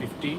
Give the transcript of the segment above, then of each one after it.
50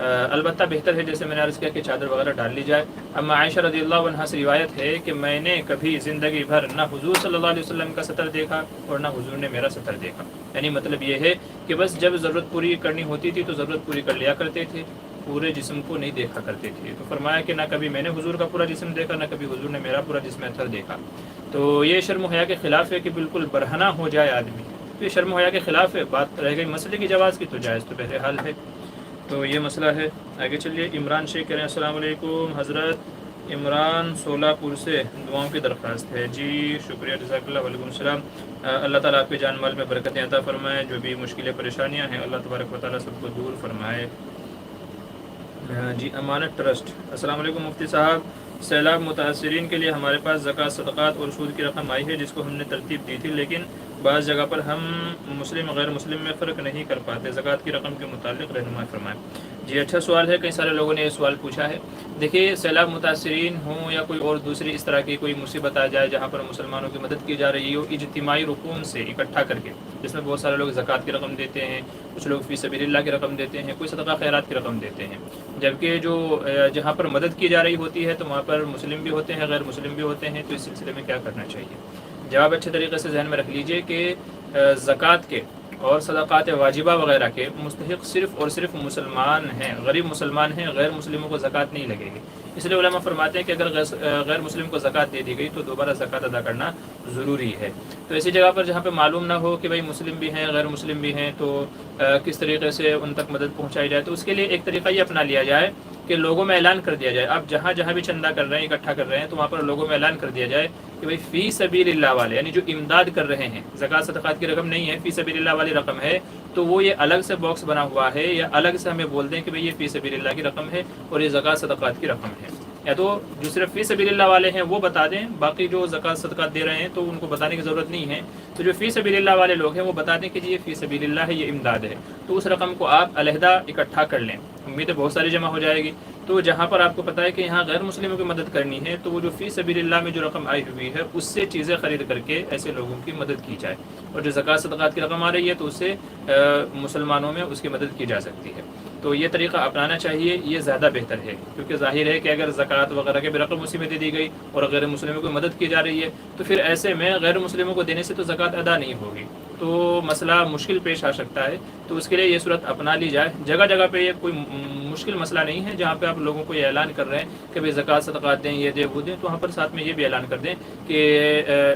البتہ بہتر ہے جیسے میں نے عرض کیا کہ چادر وغیرہ ڈال لی جائے۔ اما عائشہ رضی اللہ عنہا سے روایت ہے کہ میں نے کبھی زندگی بھر نہ حضور صلی اللہ علیہ وسلم کا سطر دیکھا اور نہ حضور نے میرا سطر دیکھا، یعنی مطلب یہ ہے کہ بس جب ضرورت پوری کرنی ہوتی تھی تو ضرورت پوری کر لیا کرتے تھے، پورے جسم کو نہیں دیکھا کرتے تھے۔ تو فرمایا کہ نہ کبھی میں نے حضور کا پورا جسم دیکھا، نہ کبھی حضور نے میرا پورا جسم اثر دیکھا۔ تو یہ شرم و حیا کے خلاف ہے کہ بالکل برہنہ ہو جائے آدمی، تو یہ شرم و حیا کے خلاف ہے۔ بات رہ گئی مسئلے کی جواز کی، تو جائز تو بہرحال ہے، تو یہ مسئلہ ہے۔ آگے چلیے، عمران شیخ کہہ رہے ہیں السلام علیکم حضرت، عمران سولہ پور سے دعاؤں کی درخواست ہے۔ جی شکریہ، جزاک اللہ، وعلیکم السلام۔ اللہ تعالیٰ آپ کے جان مال میں برکتیں عطا فرمائے، جو بھی مشکلیں پریشانیاں ہیں اللہ تبارک و تعالیٰ سب کو دور فرمائے۔ جی امانت ٹرسٹ، السلام علیکم مفتی صاحب، سیلاب متاثرین کے لیے ہمارے پاس زکوٰۃ، صدقات اور سود کی رقم آئی ہے جس کو ہم نے ترتیب دی تھی، لیکن بعض جگہ پر ہم مسلم غیر مسلم میں فرق نہیں کر پاتے، زکوٰۃ کی رقم کے متعلق رہنمائی فرمائیں۔ جی اچھا سوال ہے، کئی سارے لوگوں نے یہ سوال پوچھا ہے۔ دیکھیے سیلاب متاثرین ہوں یا کوئی اور دوسری اس طرح کی کوئی مصیبت آ جائے جہاں پر مسلمانوں کی مدد کی جا رہی ہو اجتماعی رکون سے اکٹھا کر کے، جس میں بہت سارے لوگ زکوٰۃ کی رقم دیتے ہیں، کچھ لوگ فی سبیل اللہ کی رقم دیتے ہیں، کوئی صدقہ خیرات کی رقم دیتے ہیں، جبکہ جو جہاں پر مدد کی جا رہی ہوتی ہے تو وہاں پر مسلم بھی ہوتے ہیں، غیر مسلم بھی ہوتے ہیں، تو اس سلسلے میں کیا کرنا چاہیے؟ جواب اچھے طریقے سے ذہن میں رکھ لیجئے کہ زکوٰۃ کے اور صدقات واجبہ وغیرہ کے مستحق صرف اور صرف مسلمان ہیں، غریب مسلمان ہیں، غیر مسلموں کو زکوٰۃ نہیں لگے گی۔ اس لیے علماء فرماتے ہیں کہ اگر غیر مسلم کو زکوٰۃ دے دی گئی تو دوبارہ زکوٰۃ ادا کرنا ضروری ہے۔ تو ایسی جگہ پر جہاں پہ معلوم نہ ہو کہ بھائی مسلم بھی ہیں غیر مسلم بھی ہیں، تو کس طریقے سے ان تک مدد پہنچائی جائے، تو اس کے لیے ایک طریقہ یہ اپنا لیا جائے کہ لوگوں میں اعلان کر دیا جائے۔ آپ جہاں جہاں بھی چندہ کر رہے ہیں، اکٹھا کر رہے ہیں، تو وہاں پر لوگوں میں اعلان کر دیا جائے کہ بھائی فی سبیل اللہ والے، یعنی جو امداد کر رہے ہیں، زکوٰۃ صدقات کی رقم نہیں ہے، فی سبیل اللہ والی رقم ہے، تو وہ یہ الگ سے باکس بنا ہوا ہے یا الگ سے ہمیں بول دیں کہ بھئی یہ فی سبیل اللہ کی رقم ہے اور یہ زکوٰۃ صدقات کی رقم ہے، یا تو جو صرف فی سبیل اللہ والے ہیں وہ بتا دیں، باقی جو زکوٰۃ صدقات دے رہے ہیں تو ان کو بتانے کی ضرورت نہیں ہے، تو جو فی سبیل اللہ والے لوگ ہیں وہ بتا دیں کہ جی یہ فی سبیل اللہ ہے، یہ امداد ہے، تو اس رقم کو آپ علیحدہ اکٹھا کر لیں، امید ہے بہت ساری جمع ہو جائے گی۔ تو جہاں پر آپ کو پتہ ہے کہ یہاں غیر مسلموں کی مدد کرنی ہے، تو وہ جو فی سبیل اللہ میں جو رقم آئی ہوئی ہے اس سے چیزیں خرید کر کے ایسے لوگوں کی مدد کی جائے، اور جو زکوٰۃ صدقات کی رقم آ رہی ہے تو اس سے مسلمانوں میں اس کی مدد کی جا سکتی ہے۔ تو یہ طریقہ اپنانا چاہیے، یہ زیادہ بہتر ہے، کیونکہ ظاہر ہے کہ اگر زکوٰۃ وغیرہ کی بھی رقم اسی میں دے دی گئی اور غیر مسلموں کو مدد کی جا رہی ہے تو پھر ایسے میں غیر مسلموں کو دینے سے تو زکوٰۃ ادا نہیں ہوگی، تو مسئلہ مشکل پیش آ سکتا ہے۔ تو اس کے لیے یہ صورت اپنا لی جائے۔ جگہ جگہ پہ یہ کوئی مشکل مسئلہ نہیں ہے، جہاں پہ آپ لوگوں کو یہ اعلان کر رہے ہیں کہ بھائی زکوٰۃ صدقات دیں، یہ دیں وہ دیں، تو وہاں پر ساتھ میں یہ بھی اعلان کر دیں کہ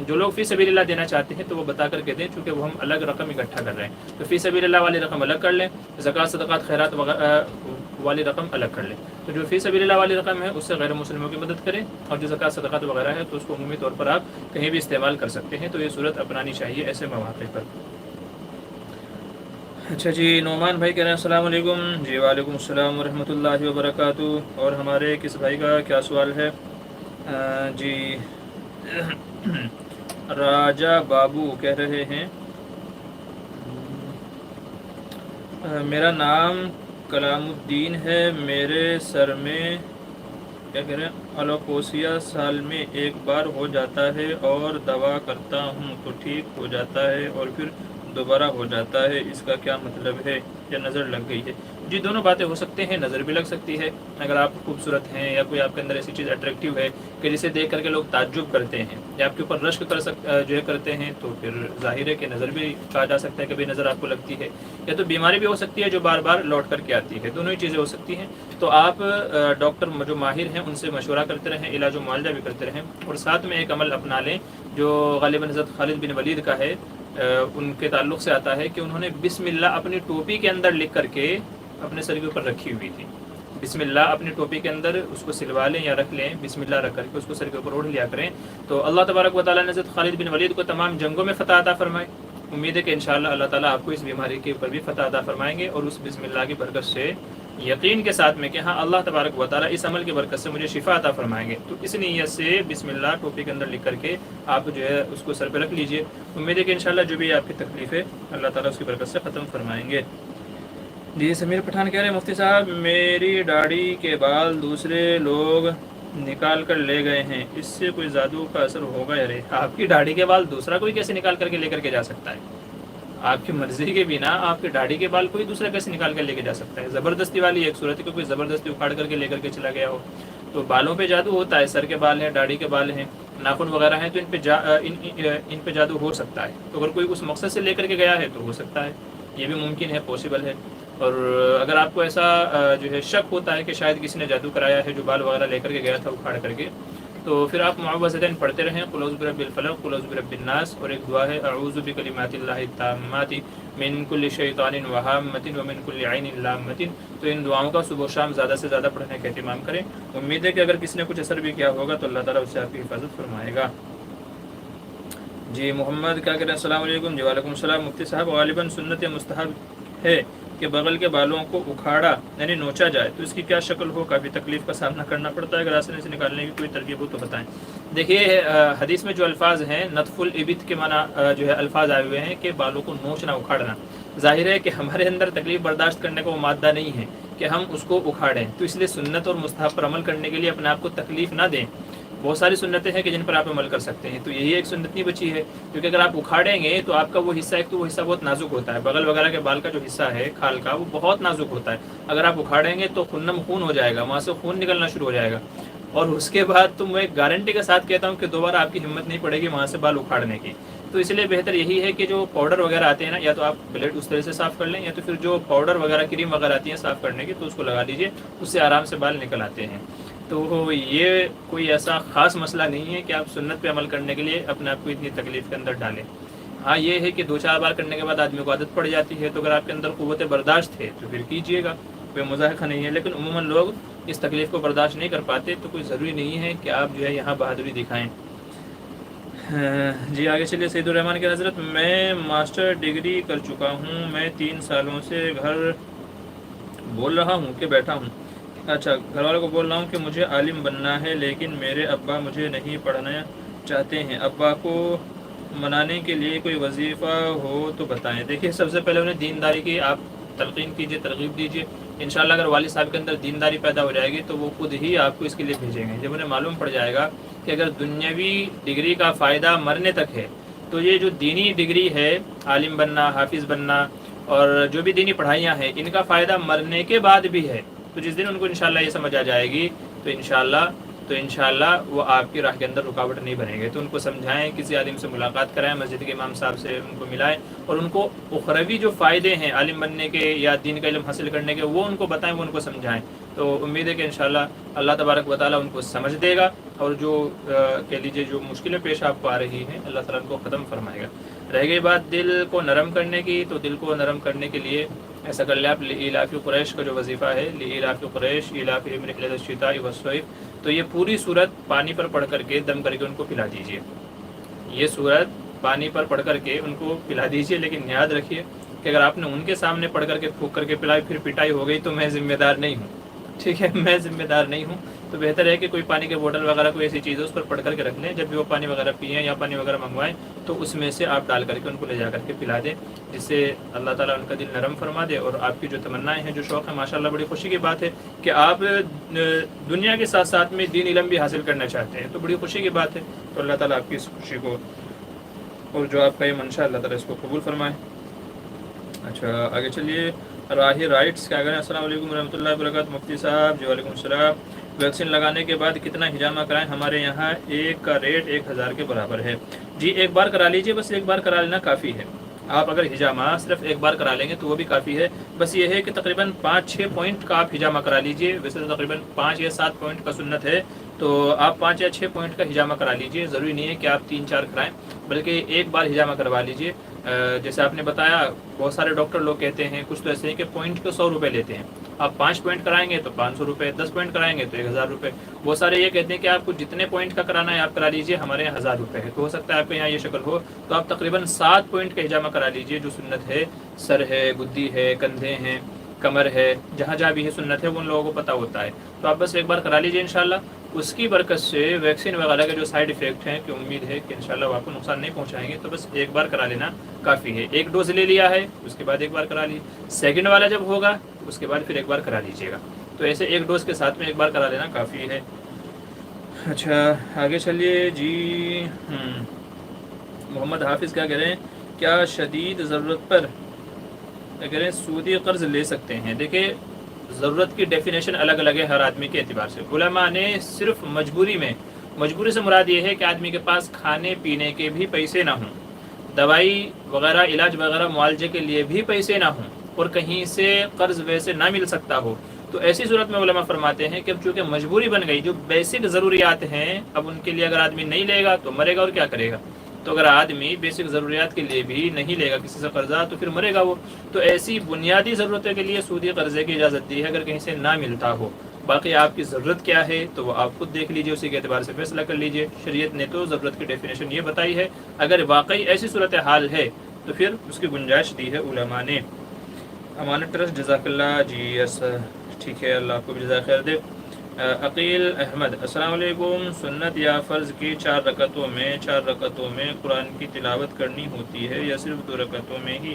جو لوگ فی سبیل اللہ دینا چاہتے ہیں تو وہ بتا کر کے دیں، چونکہ وہ ہم الگ رقم اکٹھا کر رہے ہیں، تو فی سبیل اللہ والی رقم الگ کر لیں، زکوٰۃ صدقات خیرات والی رقم الگ کر لیں۔ تو جو فی سبیل اللہ والی رقم ہے اس سے غیر مسلموں کی مدد کریں، اور جو زکوٰۃ صدقات وغیرہ ہے تو اس کو عمومی طور پر آپ کہیں بھی استعمال کر سکتے ہیں، تو یہ صورت اپنانی چاہیے ایسے مواقع پر۔ اچھا جی، نعمان بھائی کہہ رہے ہیں السلام علیکم۔ جی وعلیکم السلام ورحمۃ اللہ وبرکاتہ۔ اور ہمارے کس بھائی کا کیا سوال ہے؟ جی راجہ بابو کہہ رہے ہیں میرا نام کلام الدین ہے، میرے سر میں کیا کہہ رہے ہیں الوپوسیا سال میں ایک بار ہو جاتا ہے اور دوا کرتا ہوں تو ٹھیک ہو جاتا ہے اور پھر دوبارہ ہو جاتا ہے، اس کا کیا مطلب ہے؟ یا نظر لگ گئی ہے؟ جی دونوں باتیں ہو سکتے ہیں، نظر بھی لگ سکتی ہے، اگر آپ خوبصورت ہیں یا کوئی آپ کے اندر ایسی چیز اٹریکٹیو ہے کہ جسے دیکھ کر کے لوگ تعجب کرتے ہیں یا آپ کے اوپر رشک جو ہے کرتے ہیں، تو پھر ظاہر ہے کہ نظر بھی کہا جا سکتا ہے کہ بھئی نظر آپ کو لگتی ہے، یا تو بیماری بھی ہو سکتی ہے جو بار بار لوٹ کر کے آتی ہے، دونوں ہی چیزیں ہو سکتی ہیں۔ تو آپ ڈاکٹر جو ماہر ہیں ان سے مشورہ کرتے رہیں، علاج و معالجہ بھی کرتے رہیں، اور ساتھ میں ایک عمل اپنا لیں جو غالباً حضرت خالد بن ولید کا ہے، ان کے تعلق سے آتا ہے کہ انہوں نے بسم اللہ اپنی ٹوپی کے اندر لکھ کر کے اپنے سر کے اوپر رکھی ہوئی تھی۔ بسم اللہ اپنی ٹوپی کے اندر اس کو سلوا لیں یا رکھ لیں، بسم اللہ رکھ کر کے اس کو سر کے اوپر اوڑھ لیا کریں، تو اللہ تبارک و تعالیٰ نے حضرت خالد بن ولید کو تمام جنگوں میں فتح عطا فرمائے۔ امید ہے کہ انشاءاللہ اللہ تعالیٰ آپ کو اس بیماری کے اوپر بھی فتح عطا فرمائیں گے، اور اس بسم اللہ کی برکت سے یقین کے ساتھ میں کہ ہاں اللہ تبارک و تعالیٰ اس عمل کی برکت سے مجھے شفا عطا فرمائیں گے، تو اس نیت سے بسم اللہ ٹوپی کے اندر لکھ کر کے آپ جو ہے اس کو سر پہ رکھ لیجئے۔ امید ہے کہ انشاءاللہ جو بھی آپ کی تکلیف ہے اللہ تعالیٰ اس کی برکت سے ختم فرمائیں گے۔ جی سمیر پٹھان کہہ رہے ہیں مفتی صاحب میری داڑھی کے بال دوسرے لوگ نکال کر لے گئے ہیں، اس سے کوئی جادو کا اثر ہوگا یا نہیں؟ آپ کی داڑھی کے بال دوسرا کوئی کیسے نکال کر کے لے کر کے جا سکتا ہے؟ آپ کی مرضی کے بنا آپ کے داڑھی کے بال کوئی دوسرا کیسے نکال کر لے کے جا سکتا ہے؟ زبردستی والی ایک صورت ہے کہ کوئی زبردستی اکھاڑ کر کے لے کر کے چلا گیا ہو. تو بالوں پہ جادو ہوتا ہے، سر کے بال ہیں، داڑھی کے بال ہیں، ناخن وغیرہ ہیں، تو ان پہ جادو ہو سکتا ہے. تو اگر کوئی اس مقصد سے لے کر کے گیا ہے تو ہو سکتا ہے، یہ بھی ممکن ہے، پاسبل ہے. اور اگر آپ کو ایسا جو ہے شک ہوتا ہے کہ شاید کسی نے جادو کرایا ہے جو بال وغیرہ لے کر کے گیا تھا اکھاڑ کر کے، تو پھر آپ معوذتین پڑھتے رہیں، قل اعوذ برب الفلق، قل اعوذ برب الناس، اور ایک دعا ہے اعوذ بکلمات اللہ التامات من کل شیطان وہامۃ ومن کل عین لامۃ. تو ان دعاؤں کا صبح و شام زیادہ سے زیادہ پڑھنے کا اہتمام کریں. امید ہے کہ اگر کسی نے کچھ اثر بھی کیا ہوگا تو اللہ تعالیٰ اس سے آپ کی حفاظت فرمائے گا. جی محمد کیا کہہ رہے ہیں؟ السلام علیکم. جی وعلیکم السلام. مفتی صاحب غالباً سنت مستحب ہے کہ بغل کے بالوں کو اکھاڑا یعنی نوچا جائے، تو اس کی کیا شکل ہو؟ کافی تکلیف کا سامنا کرنا پڑتا ہے، اگر آسانی سے نکالنے کی کوئی ترکیب ہو تو بتائیں. دیکھیے حدیث میں جو الفاظ ہیں نطف الابط کے معنی جو ہے الفاظ آئے ہوئے ہیں کہ بالوں کو نوچنا، اکھاڑنا. ظاہر ہے کہ ہمارے اندر تکلیف برداشت کرنے کا وہ مادہ نہیں ہے کہ ہم اس کو اکھاڑیں، تو اس لیے سنت اور مستحب پر عمل کرنے کے لیے اپنے آپ کو تکلیف نہ دیں. بہت ساری سنتیں ہیں کہ جن پر آپ عمل کر سکتے ہیں، تو یہی ایک سنت نہیں بچی ہے. کیونکہ اگر آپ اکھاڑیں گے تو آپ کا وہ حصہ، ایک تو وہ حصہ بہت نازک ہوتا ہے، بغل وغیرہ کے بال کا جو حصہ ہے کھال کا، وہ بہت نازک ہوتا ہے. اگر آپ اکھاڑیں گے تو خنم خون ہو جائے گا، وہاں سے خون نکلنا شروع ہو جائے گا. اور اس کے بعد تو میں ایک گارنٹی کے ساتھ کہتا ہوں کہ دوبارہ آپ کی ہمت نہیں پڑے گی وہاں سے بال اکھاڑنے کی. تو اس لیے بہتر یہی ہے کہ جو پاؤڈر وغیرہ آتے ہیں نا، یا تو آپ بلیڈ اس طرح سے صاف کر لیں، یا تو پھر جو پاؤڈر وغیرہ کریم وغیرہ آتی ہیں صاف کرنے کی، تو اس کو لگا لیجئے، اس سے آرام سے بال نکل آتے ہیں. تو یہ کوئی ایسا خاص مسئلہ نہیں ہے کہ آپ سنت پہ عمل کرنے کے لیے اپنے آپ کو اتنی تکلیف کے اندر ڈالیں. ہاں یہ ہے کہ 2-4 بار کرنے کے بعد آدمی کو عادت پڑ جاتی ہے، تو اگر آپ کے اندر قوت برداشت ہے تو پھر کیجیے گا، کوئی مضاحقہ نہیں ہے. لیکن عموماً لوگ اس تکلیف کو برداشت نہیں کر پاتے، تو کوئی ضروری نہیں ہے کہ آپ جو ہے یہاں بہادری دکھائیں. جی آگے چلیے. سعید الرحمان کی حضرت، میں ماسٹر ڈگری کر چکا ہوں، میں 3 سالوں سے گھر بول رہا ہوں کہ بیٹھا ہوں. اچھا، گھر والوں کو بول رہا ہوں کہ مجھے عالم بننا ہے، لیکن میرے ابا مجھے نہیں پڑھنا چاہتے ہیں. ابا کو منانے کے لیے کوئی وظیفہ ہو تو بتائیں. دیکھیے سب سے پہلے انہیں دینداری کی آپ تلقین کیجیے، ترغیب دیجیے. انشاءاللہ اگر والد صاحب کے اندر دینداری پیدا ہو جائے گی تو وہ خود ہی آپ کو اس کے لیے بھیجیں گے. جب انہیں معلوم پڑ جائے گا کہ اگر دنیاوی ڈگری کا فائدہ مرنے تک ہے، تو یہ جو دینی ڈگری ہے، عالم بننا، حافظ بننا، اور جو بھی دینی پڑھائیاں ہیں، ان کا فائدہ مرنے کے بعد بھی ہے. تو جس دن ان کو انشاءاللہ یہ سمجھ آ جائے گی تو انشاءاللہ وہ آپ کی راہ کے اندر رکاوٹ نہیں بنے گے. تو ان کو سمجھائیں، کسی عالم سے ملاقات کرائیں، مسجد کے امام صاحب سے ان کو ملائیں، اور ان کو اخروی جو فائدے ہیں عالم بننے کے یا دین کا علم حاصل کرنے کے، وہ ان کو بتائیں، وہ ان کو سمجھائیں. تو امید ہے کہ انشاءاللہ اللہ تبارک و تعالیٰ ان کو سمجھ دے گا، اور جو کہہ لیجیے جو مشکلیں پیش آپ کو آ رہی ہیں اللہ تعالیٰ ان کو ختم فرمائے گا. رہ گئی بات دل کو نرم کرنے کی، تو دل کو نرم کرنے کے لیے ایسا کر لیں آپ لإیلاف قریش کا جو وظیفہ ہے، لإیلاف قریش ایلافہم رحلۃ الشتاء والصیف، تو یہ پوری صورت پانی پر پڑھ کر کے دم کر کے ان کو پلا دیجیے. یہ صورت پانی پر پڑھ کر کے ان کو پلا دیجیے. لیکن یاد رکھیے کہ اگر آپ نے ان کے سامنے پڑھ کر کے پھونک کر کے پلائی، پھر پٹائی ہو گئی تو میں ذمہ دار نہیں ہوں. ٹھیک ہے، میں ذمہ دار نہیں ہوں. تو بہتر ہے کہ کوئی پانی کے بوتل وغیرہ کوئی ایسی چیز ہے اس پر پڑھ کر کے رکھ لیں. جب بھی وہ پانی وغیرہ پئیں یا پانی وغیرہ منگوائیں تو اس میں سے آپ ڈال کر کے ان کو لے جا کر کے پلا دیں، جس سے اللہ تعالیٰ ان کا دل نرم فرما دے. اور آپ کی جو تمنائیں ہیں، جو شوق ہیں، ماشاءاللہ بڑی خوشی کی بات ہے کہ آپ دنیا کے ساتھ ساتھ میں دین علم بھی حاصل کرنا چاہتے ہیں، تو بڑی خوشی کی بات ہے. تو اللہ تعالیٰ آپ کی اس خوشی کو اور جو آپ کا یہ منشا اللہ تعالیٰ اس کو قبول فرمائے. اچھا آگے چلیے. راہی رائٹس کیا کریں؟ السلام علیکم ورحمۃ اللہ وبرکاتہ. مفتی صاحب جی وعلیکم السلام. ویکسین لگانے کے بعد کتنا ہجامہ کرائیں؟ ہمارے یہاں ایک کا ریٹ 1000 کے برابر ہے. جی ایک بار کرا لیجیے، بس ایک بار کرا لینا کافی ہے. آپ اگر ہجامہ صرف ایک بار کرا لیں گے تو وہ بھی کافی ہے. بس یہ ہے کہ تقریباً 5-6 پوائنٹ کا آپ ہجامہ کرا لیجیے. ویسے تو تقریباً 5 یا 7 پوائنٹ کا سنت ہے، تو آپ 5 یا 6 پوائنٹ کا ہجامہ کرا لیجیے. ضروری نہیں ہے کہ آپ 3-4 کرائیں، بلکہ ایک بار ہجامہ کروا لیجیے. جیسے آپ نے بتایا بہت سارے ڈاکٹر لوگ کہتے ہیں، کچھ تو ایسے ہیں کہ پوائنٹ کے 100 روپے لیتے ہیں. آپ 5 پوائنٹ کرائیں گے تو 500 روپے، 10 پوائنٹ کرائیں گے تو 1000 روپے. بہت سارے یہ کہتے ہیں کہ آپ کو جتنے پوائنٹ کا کرانا ہے آپ کرا لیجیے، ہمارے یہاں 1000 روپے ہے. تو ہو سکتا ہے آپ کے یہاں یہ شکل ہو، تو آپ تقریباً 7 پوائنٹ کا ہجامہ کرا لیجیے جو سنت ہے. سر ہے، گدی ہے، کندھے ہیں، کمر ہے، جہاں جہاں بھی ہے سنت ہے وہ ان لوگوں کو پتہ ہوتا ہے. تو آپ بس ایک بار کرا لیجیے انشاءاللہ. اس کی برکت سے ویکسین وغیرہ کے جو سائیڈ ایفیکٹ ہیں کہ امید ہے کہ انشاءاللہ وہ آپ کو نقصان نہیں پہنچائیں گے. تو بس ایک بار کرا لینا کافی ہے. ایک ڈوز لے لیا ہے اس کے بعد ایک بار کرا لیجیے. سیکنڈ والا جب ہوگا اس کے بعد پھر ایک بار کرا لیجیے گا. تو ایسے ایک ڈوز کے ساتھ میں ایک بار کرا لینا کافی ہے. اچھا آگے چلیے. جی محمد حافظ کیا کہہ رہے ہیں کیا شدید ضرورت پر اگر سودی قرض لے سکتے ہیں؟ دیکھیں ضرورت کی ڈیفینیشن الگ الگ ہے ہر آدمی کے اعتبار سے. علماء نے صرف مجبوری سے مراد یہ ہے کہ آدمی کے پاس کھانے پینے کے بھی پیسے نہ ہوں, دوائی وغیرہ علاج وغیرہ معالجے کے لیے بھی پیسے نہ ہوں, اور کہیں سے قرض ویسے نہ مل سکتا ہو, تو ایسی صورت میں علماء فرماتے ہیں کہ اب چونکہ مجبوری بن گئی, جو بیسک ضروریات ہیں اب ان کے لیے اگر آدمی نہیں لے گا تو مرے گا, اور کیا کرے گا؟ تو اگر آدمی بیسک ضروریات کے لیے بھی نہیں لے گا کسی سے قرضہ تو پھر مرے گا وہ. تو ایسی بنیادی ضرورتوں کے لیے سودی قرضے کی اجازت دی ہے اگر کہیں سے نہ ملتا ہو. باقی آپ کی ضرورت کیا ہے تو وہ آپ خود دیکھ لیجئے, اسی کے اعتبار سے فیصلہ کر لیجئے. شریعت نے تو ضرورت کی ڈیفینیشن یہ بتائی ہے, اگر واقعی ایسی صورتحال ہے تو پھر اس کی گنجائش دی ہے علماء نے. امانت ٹرسٹ جزاک اللہ. جی یس ٹھیک ہے, اللہ آپ کو بھی جزاک خیر دے. عقیل احمد السلام علیکم, سنت یا فرض کی 4 رکعتوں میں قرآن کی تلاوت کرنی ہوتی ہے یا صرف 2 رکعتوں میں ہی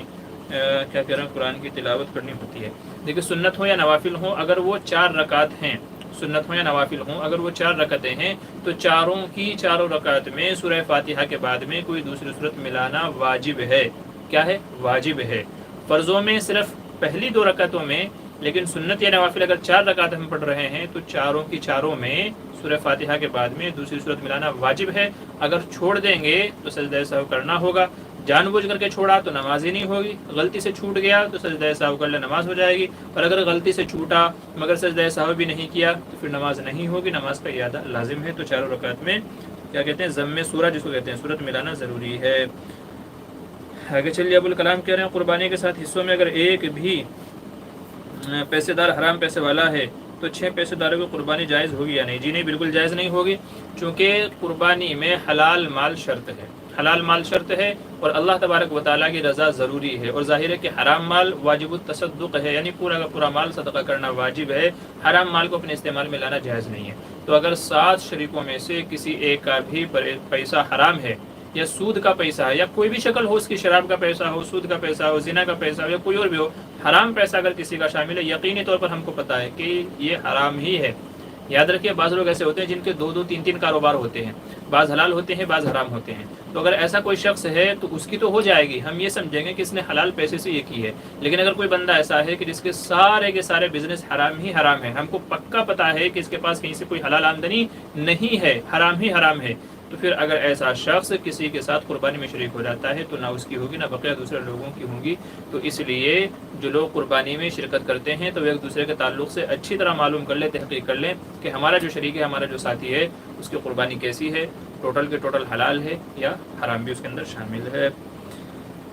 کیا کہہ رہے ہیں قرآن کی تلاوت کرنی ہوتی ہے؟ دیکھیں سنت ہو یا نوافل ہوں, اگر وہ 4 رکعت ہیں, سنت ہوں یا نوافل ہوں, اگر وہ 4 رکعتیں ہیں تو چاروں رکعت میں سورہ فاتحہ کے بعد میں کوئی دوسری صورت ملانا واجب ہے. کیا ہے؟ واجب ہے. فرضوں میں صرف پہلی 2 رکعتوں میں, لیکن سنت یا نوافل اگر 4 رکعت ہم پڑھ رہے ہیں تو چاروں میں سورہ فاتحہ کے بعد میں دوسری صورت ملانا واجب ہے. اگر چھوڑ دیں گے تو سجدہ سہو کرنا ہوگا, جان بوجھ کر کے چھوڑا تو نماز ہی نہیں ہوگی, غلطی سے چھوٹ گیا تو سجدہ سہو کر لے نماز ہو جائے گی, اور اگر غلطی سے چھوٹا مگر سجدہ سہو بھی نہیں کیا تو پھر نماز نہیں ہوگی, نماز کا اعادہ لازم ہے. تو 4 رکعت میں کیا کہتے ہیں ضم سورہ جس کو کہتے ہیں صورت ملانا ضروری ہے. آگے چلیے, ابوالکلام کہہ رہے ہیں قربانی کے ساتھ حصوں میں اگر ایک بھی پیسے دار حرام پیسے والا ہے تو 6 پیسے داروں کی قربانی جائز ہوگی یا نہیں؟ جی نہیں, بالکل جائز نہیں ہوگی, چونکہ قربانی میں حلال مال شرط ہے, اور اللہ تبارک و تعالیٰ کی رضا ضروری ہے. اور ظاہر ہے کہ حرام مال واجب التصدق ہے, یعنی پورا کا پورا مال صدقہ کرنا واجب ہے, حرام مال کو اپنے استعمال میں لانا جائز نہیں ہے. تو اگر 7 شریکوں میں سے کسی ایک کا بھی پیسہ حرام ہے, یا سود کا پیسہ ہے, یا کوئی بھی شکل ہو اس کی, شراب کا پیسہ ہو, سود کا پیسہ ہو, زنا کا پیسہ ہو, یا کوئی اور بھی ہو, حرام پیسہ اگر کسی کا شامل ہے, یقینی طور پر ہم کو پتہ ہے کہ یہ حرام ہی ہے. یاد رکھیے بعض لوگ ایسے ہوتے ہیں جن کے 2 3 کاروبار ہوتے ہیں, بعض حلال ہوتے ہیں بعض حرام ہوتے ہیں. تو اگر ایسا کوئی شخص ہے تو اس کی تو ہو جائے گی, ہم یہ سمجھیں گے کہ اس نے حلال پیسے سے یہ کی ہے. لیکن اگر کوئی بندہ ایسا ہے کہ جس کے سارے بزنس حرام ہے, ہم کو پکا پتہ ہے کہ اس کے پاس کہیں سے کوئی حلال آمدنی نہیں ہے, حرام ہے, تو پھر اگر ایسا شخص کسی کے ساتھ قربانی میں شریک ہو جاتا ہے تو نہ اس کی ہوگی نہ بقیہ دوسرے لوگوں کی ہوں گی. تو اس لیے جو لوگ قربانی میں شرکت کرتے ہیں تو ایک دوسرے کے تعلق سے اچھی طرح معلوم کر لیں, تحقیق کر لیں کہ ہمارا جو شریک ہے, ہمارا جو ساتھی ہے, اس کی قربانی کیسی ہے, ٹوٹل کے ٹوٹل حلال ہے یا حرام بھی اس کے اندر شامل ہے.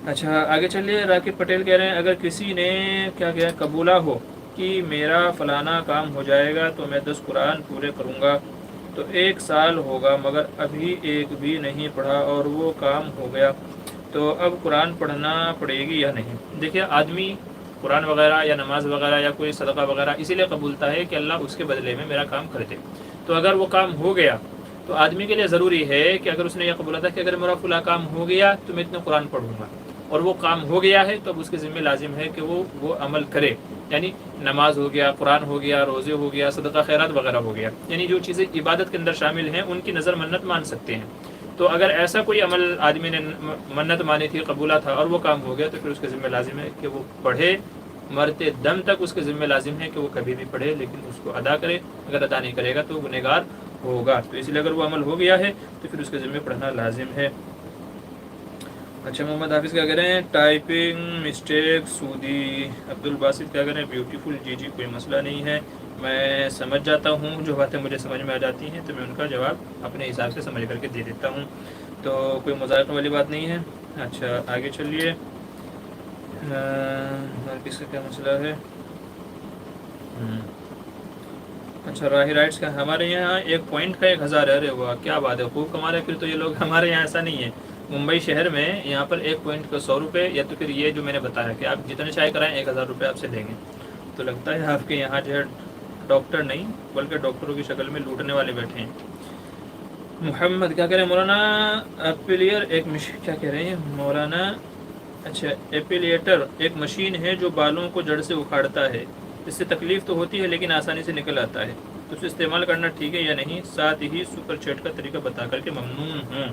اچھا آگے چلیے, راکب پٹیل کہہ رہے ہیں اگر کسی نے کیا قبولہ ہو کہ میرا فلانا کام ہو جائے گا تو میں 10 قرآن پورے کروں گا, تو 1 سال ہوگا مگر ابھی ایک بھی نہیں پڑھا اور وہ کام ہو گیا, تو اب قرآن پڑھنا پڑے گی یا نہیں؟ دیکھیے آدمی قرآن وغیرہ یا نماز وغیرہ یا کوئی صدقہ وغیرہ اسی لیے قبولتا ہے کہ اللہ اس کے بدلے میں میرا کام کر دے. تو اگر وہ کام ہو گیا تو آدمی کے لیے ضروری ہے کہ اگر اس نے یہ قبولا تھا کہ اگر میرا فلاں کام ہو گیا تو میں اتنے قرآن پڑھوں گا, اور وہ کام ہو گیا ہے تو اب اس کے ذمہ لازم ہے کہ وہ عمل کرے. یعنی نماز ہو گیا, قرآن ہو گیا, روزے ہو گیا, صدقہ خیرات وغیرہ ہو گیا, یعنی جو چیزیں عبادت کے اندر شامل ہیں ان کی نظر منت مان سکتے ہیں. تو اگر ایسا کوئی عمل آدمی نے منت مانی تھی, قبولہ تھا, اور وہ کام ہو گیا تو پھر اس کے ذمہ لازم ہے کہ وہ پڑھے, مرتے دم تک اس کے ذمہ لازم ہے کہ وہ کبھی بھی پڑھے, لیکن اس کو ادا کرے. اگر ادا نہیں کرے گا تو گنہگار ہوگا. تو اس لیے اگر وہ عمل ہو گیا ہے تو پھر اس کے ذمہ پڑھنا لازم ہے. اچھا محمد حافظ کیا کہہ رہے ہیں, ٹائپنگ مسٹیک سودی. عبدالباسط کیا کہہ رہے ہیں, بیوٹیفل. جی کوئی مسئلہ نہیں ہے, میں سمجھ جاتا ہوں, جو باتیں مجھے سمجھ میں آ جاتی ہیں تو میں ان کا جواب اپنے حساب سے سمجھ کر کے دے دیتا ہوں, تو کوئی مذاکرہ والی بات نہیں ہے. اچھا آگے چلیے, کس کا کیا مسئلہ ہے؟ اچھا راہی رائٹس کا, ہمارے یہاں 1 پوائنٹ کا 1000 ہے. ارے واہ کیا بات ہے, خوب کما رہے پھر تو یہ لوگ. ہمارے یہاں ایسا نہیں ہے, ممبئی شہر میں یہاں پر 1 پوائنٹ کا 100 روپے, یا تو پھر یہ جو میں نے بتایا کہ آپ جتنے چائے کرائیں 1000 روپے آپ سے لیں گے. تو لگتا ہے آپ کے یہاں جو ہے ڈاکٹر نہیں بلکہ ڈاکٹروں کی شکل میں لوٹنے والے بیٹھے ہیں. محمد کیا کہہ رہے ہیں, مولانا ایپلیئر ایک کیا کہہ رہے ہیں مولانا, اچھا ایپیلیٹر ایک مشین ہے جو بالوں کو جڑ سے اکھاڑتا ہے, اس سے تکلیف تو ہوتی ہے لیکن آسانی سے نکل آتا ہے, تو اسے استعمال کرنا ٹھیک ہے یا نہیں؟ ساتھ ہی سپر چیٹ کا طریقہ بتا کر کے ممنون ہوں.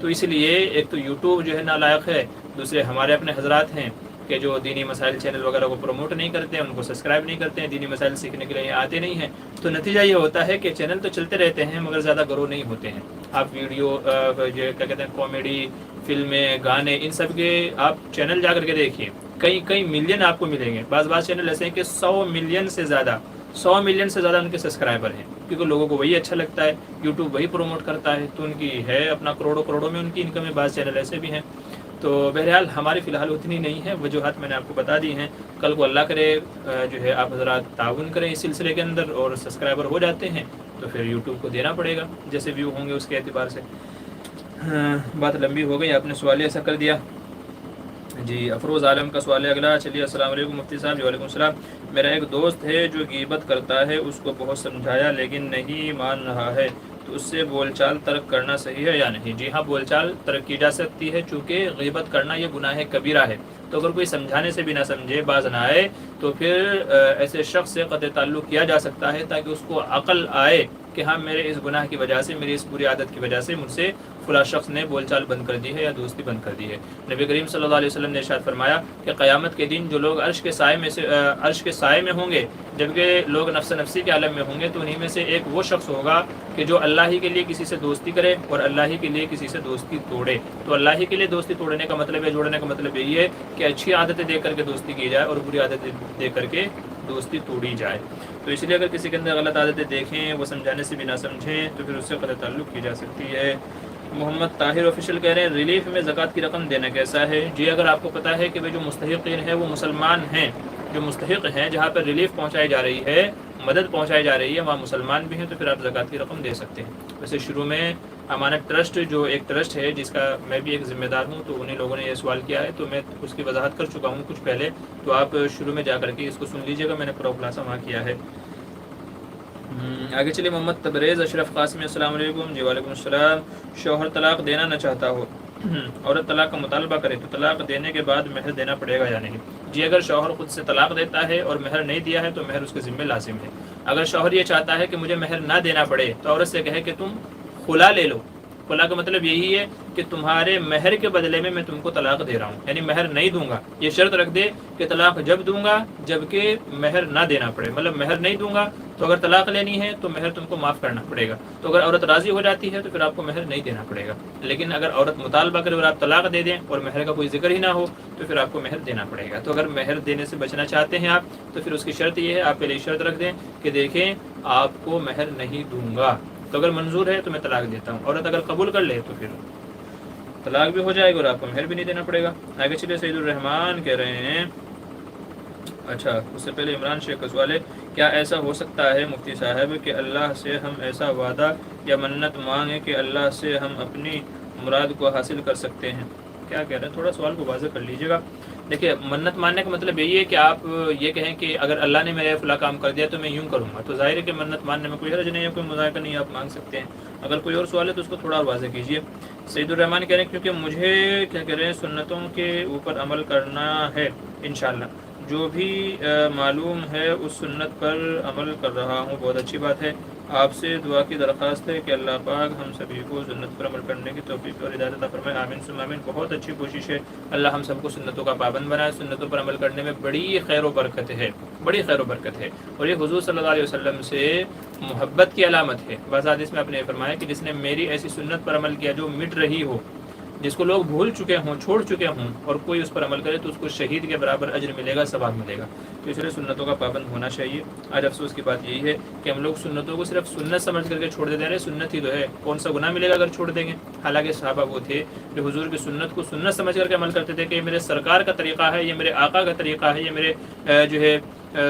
تو اس لیے ایک تو یوٹیوب جو ہے نالائق ہے، دوسرے ہمارے اپنے حضرات ہیں کہ جو دینی مسائل چینل وغیرہ کو پروموٹ نہیں کرتے ہیں، ان کو سبسکرائب نہیں کرتے ہیں، دینی مسائل سیکھنے کے لیے آتے نہیں ہیں، تو نتیجہ یہ ہوتا ہے کہ چینل تو چلتے رہتے ہیں مگر زیادہ گرو نہیں ہوتے ہیں۔ آپ ویڈیو جو کیا کہتے ہیں کامیڈی، فلمیں، گانے، ان سب کے آپ چینل جا کر کے دیکھیے، کئی ملین آپ کو ملیں گے۔ بعض چینل ایسے ہیں کہ 100 ملین سے زیادہ ان کے سبسکرائبر ہیں، کیونکہ لوگوں کو وہی اچھا لگتا ہے، یوٹیوب وہی پروموٹ کرتا ہے، تو ان کی ہے اپنا کروڑوں میں ان کی انکم ہے۔ بعض چینل ایسے بھی ہیں، تو بہرحال ہماری فی الحال اتنی نہیں ہے، وجوہات میں نے آپ کو بتا دی ہیں۔ کل کو اللہ کرے جو ہے آپ حضرات تعاون کریں اس سلسلے کے اندر اور سبسکرائبر ہو جاتے ہیں تو پھر یوٹیوب کو دینا پڑے گا جیسے ویو ہوں گے اس کے اعتبار سے۔ بات لمبی ہو گئی، آپ نے سوال ایسا کر دیا۔ جی افروز عالم کا سوال ہے اگلا۔ چلیے السلام علیکم مفتی صاحب۔ وعلیکم السلام۔ میرا ایک دوست ہے جو غیبت کرتا ہے، اس کو بہت سمجھایا لیکن نہیں مان رہا ہے، تو اس سے بول چال ترک کرنا صحیح ہے یا نہیں؟ جی ہاں، بول چال ترک کی جا سکتی ہے، چونکہ غیبت کرنا یہ گناہ کبیرہ ہے، تو اگر کوئی سمجھانے سے بھی نہ سمجھے، باز نہ آئے، تو پھر ایسے شخص سے قطع تعلق کیا جا سکتا ہے تاکہ اس کو عقل آئے کہ ہاں میرے اس گناہ کی وجہ سے، میری اس بری عادت کی وجہ سے مجھ سے فلاں شخص نے بول چال بند کر دی ہے یا دوستی بند کر دی ہے۔ نبی کریم صلی اللہ علیہ وسلم نے ارشاد فرمایا کہ قیامت کے دن جو لوگ عرش کے سائے میں ہوں گے، جبکہ لوگ نفس نفسی کے عالم میں ہوں گے، تو انہی میں سے ایک وہ شخص ہوگا کہ جو اللہ ہی کے لیے کسی سے دوستی کرے اور اللہ ہی کے لیے کسی سے دوستی توڑے۔ تو اللہ ہی کے لیے دوستی توڑنے کا مطلب ہے، جوڑنے کا مطلب یہی ہے کہ اچھی عادتیں دے کر کے دوستی کی جائے اور بری عادتیں دے کر کے دوستی توڑی جائے۔ تو اس لیے اگر کسی کے اندر غلط عادتیں دیکھیں، وہ سمجھانے سے بھی نہ سمجھیں، تو پھر اس سے قطع تعلق کی جا سکتی ہے۔ محمد طاہر آفیشیل کہہ رہے ہیں ریلیف میں زکوٰۃ کی رقم دینا کیسا ہے؟ جی اگر آپ کو پتہ ہے کہ جو مستحقین ہیں وہ مسلمان ہیں، جو مستحق ہیں، جہاں پر ریلیف پہنچائی جا رہی ہے، مدد پہنچائی جا رہی ہے، وہاں مسلمان بھی ہیں، تو پھر آپ زکوٰۃ کی رقم دے سکتے ہیں۔ ویسے شروع میں امانت ٹرسٹ جو ایک ٹرسٹ ہے جس کا میں بھی ایک ذمہ دار ہوں، تو انہیں لوگوں نے یہ سوال کیا ہے، تو میں اس کی وضاحت کر چکا ہوں کچھ پہلے، تو آپ شروع میں جا کر کے اس کو سن لیجیے گا، میں نے پورا خلاصہ وہاں کیا ہے۔ آگے چلیے محمد تبریز اشرف قاسمی السلام علیکم۔ جی وعلیکم السلام۔ شوہر طلاق دینا نہ چاہتا ہو، عورت طلاق کا مطالبہ کرے تو طلاق دینے کے بعد مہر دینا پڑے گا یا نہیں؟ جی اگر شوہر خود سے طلاق دیتا ہے اور مہر نہیں دیا ہے تو مہر اس کے ذمہ لازم ہے۔ اگر شوہر یہ چاہتا ہے کہ مجھے مہر نہ دینا پڑے تو عورت سے کہے کہ تم خلا لے لو۔ خلا کا مطلب یہی ہے کہ تمہارے مہر کے بدلے میں تم کو طلاق دے رہا ہوں، یعنی مہر نہیں دوں گا۔ یہ شرط رکھ دے کہ طلاق جب دوں گا جب کہ مہر نہ دینا پڑے، مطلب مہر نہیں دوں گا تو اگر طلاق لینی ہے تو مہر تم کو معاف کرنا پڑے گا۔ تو اگر عورت راضی ہو جاتی ہے تو پھر آپ کو مہر نہیں دینا پڑے گا، لیکن اگر عورت مطالبہ کرے اور آپ طلاق دے دیں اور مہر کا کوئی ذکر ہی نہ ہو تو پھر آپ کو مہر دینا پڑے گا۔ تو اگر مہر دینے سے بچنا چاہتے ہیں آپ تو پھر اس کی شرط یہ ہے، آپ پہلے شرط رکھ دیں کہ دیکھیں آپ کو مہر نہیں دوں گا، تو اگر منظور ہے تو میں طلاق دیتا ہوں۔ عورت اگر قبول کر لے تو پھر طلاق بھی ہو جائے گا اور آپ کو مہر بھی نہیں دینا پڑے گا۔ آگے چلیے سعید الرحمان کہہ رہے ہیں، اچھا اس سے پہلے عمران شیخ کا سوال ہے، کیا ایسا ہو سکتا ہے مفتی صاحب کہ اللہ سے ہم ایسا وعدہ یا منت مانگیں کہ اللہ سے ہم اپنی مراد کو حاصل کر سکتے ہیں؟ کیا کہہ رہے ہیں، تھوڑا سوال کو واضح کر لیجیے گا۔ دیکھیے منت ماننے کا مطلب یہی ہے کہ آپ یہ کہیں کہ اگر اللہ نے میرے فلاں کام کر دیا تو میں یوں کروں گا، تو ظاہر ہے کہ منت ماننے میں کوئی حرج نہیں ہے، کوئی مذائقہ نہیں ہے، آپ مانگ سکتے ہیں۔ اگر کوئی اور سوال ہے تو اس کو تھوڑا اور واضح کیجیے۔ سعید الرحمان کہہ رہے ہیں کیونکہ مجھے کیا کہہ رہے ہیں سنتوں کے اوپر عمل کرنا ہے، انشاءاللہ جو بھی معلوم ہے اس سنت پر عمل کر رہا ہوں۔ بہت اچھی بات ہے، آپ سے دعا کی درخواست ہے کہ اللہ پاک ہم سبھی کو سنت پر عمل کرنے کی توفیق اور ہدایت عطا فرمائے، آمین ثم آمین۔ بہت اچھی کوشش ہے، اللہ ہم سب کو سنتوں کا پابند بنائے۔ سنتوں پر عمل کرنے میں بڑی خیر و برکت ہے، بڑی خیر و برکت ہے، اور یہ حضور صلی اللہ علیہ وسلم سے محبت کی علامت ہے۔ بعض حدیث میں آپ نے فرمایا کہ جس نے میری ایسی سنت پر عمل کیا جو مٹ رہی ہو، جس کو لوگ بھول چکے ہوں، چھوڑ چکے ہوں، اور کوئی اس پر عمل کرے تو اس کو شہید کے برابر اجر ملے گا، ثواب ملے گا۔ تو اس لیے سنتوں کا پابند ہونا چاہیے۔ آج افسوس کی بات یہی ہے کہ ہم لوگ سنتوں کو صرف سنت سمجھ کر کے چھوڑ دیتے ہیں، سنت ہی تو ہے، کون سا گناہ ملے گا اگر چھوڑ دیں گے؟ حالانکہ صحابہ وہ تھے جو حضور کی سنت کو سنت سمجھ کر کے عمل کرتے تھے کہ یہ میرے سرکار کا طریقہ ہے، یہ میرے آقا کا طریقہ ہے، یہ میرے جو ہے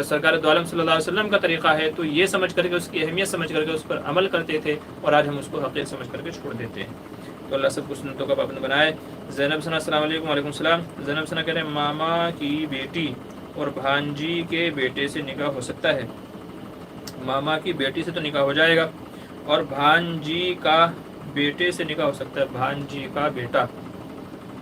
سرکار دو عالم صلی اللہ علیہ وسلم کا طریقہ ہے، تو یہ سمجھ کر کے اس کی اہمیت سمجھ کر کے اس پر عمل کرتے تھے، اور آج ہم اس کو حقیقت سمجھ کر کے چھوڑ دیتے ہیں۔ تو اللہ سب کو سنتوں کا پابند بنائے۔ زینب ثنا السلام علیکم۔ وعلیکم السلام۔ زینب ثنا کہہ رہے ہیں ماما کی بیٹی اور بھانجی کے بیٹے سے نکاح ہو سکتا ہے؟ ماما کی بیٹی سے تو نکاح ہو جائے گا، اور بھانجی کا بیٹے سے نکاح ہو سکتا ہے۔ بھانجی کا بیٹا،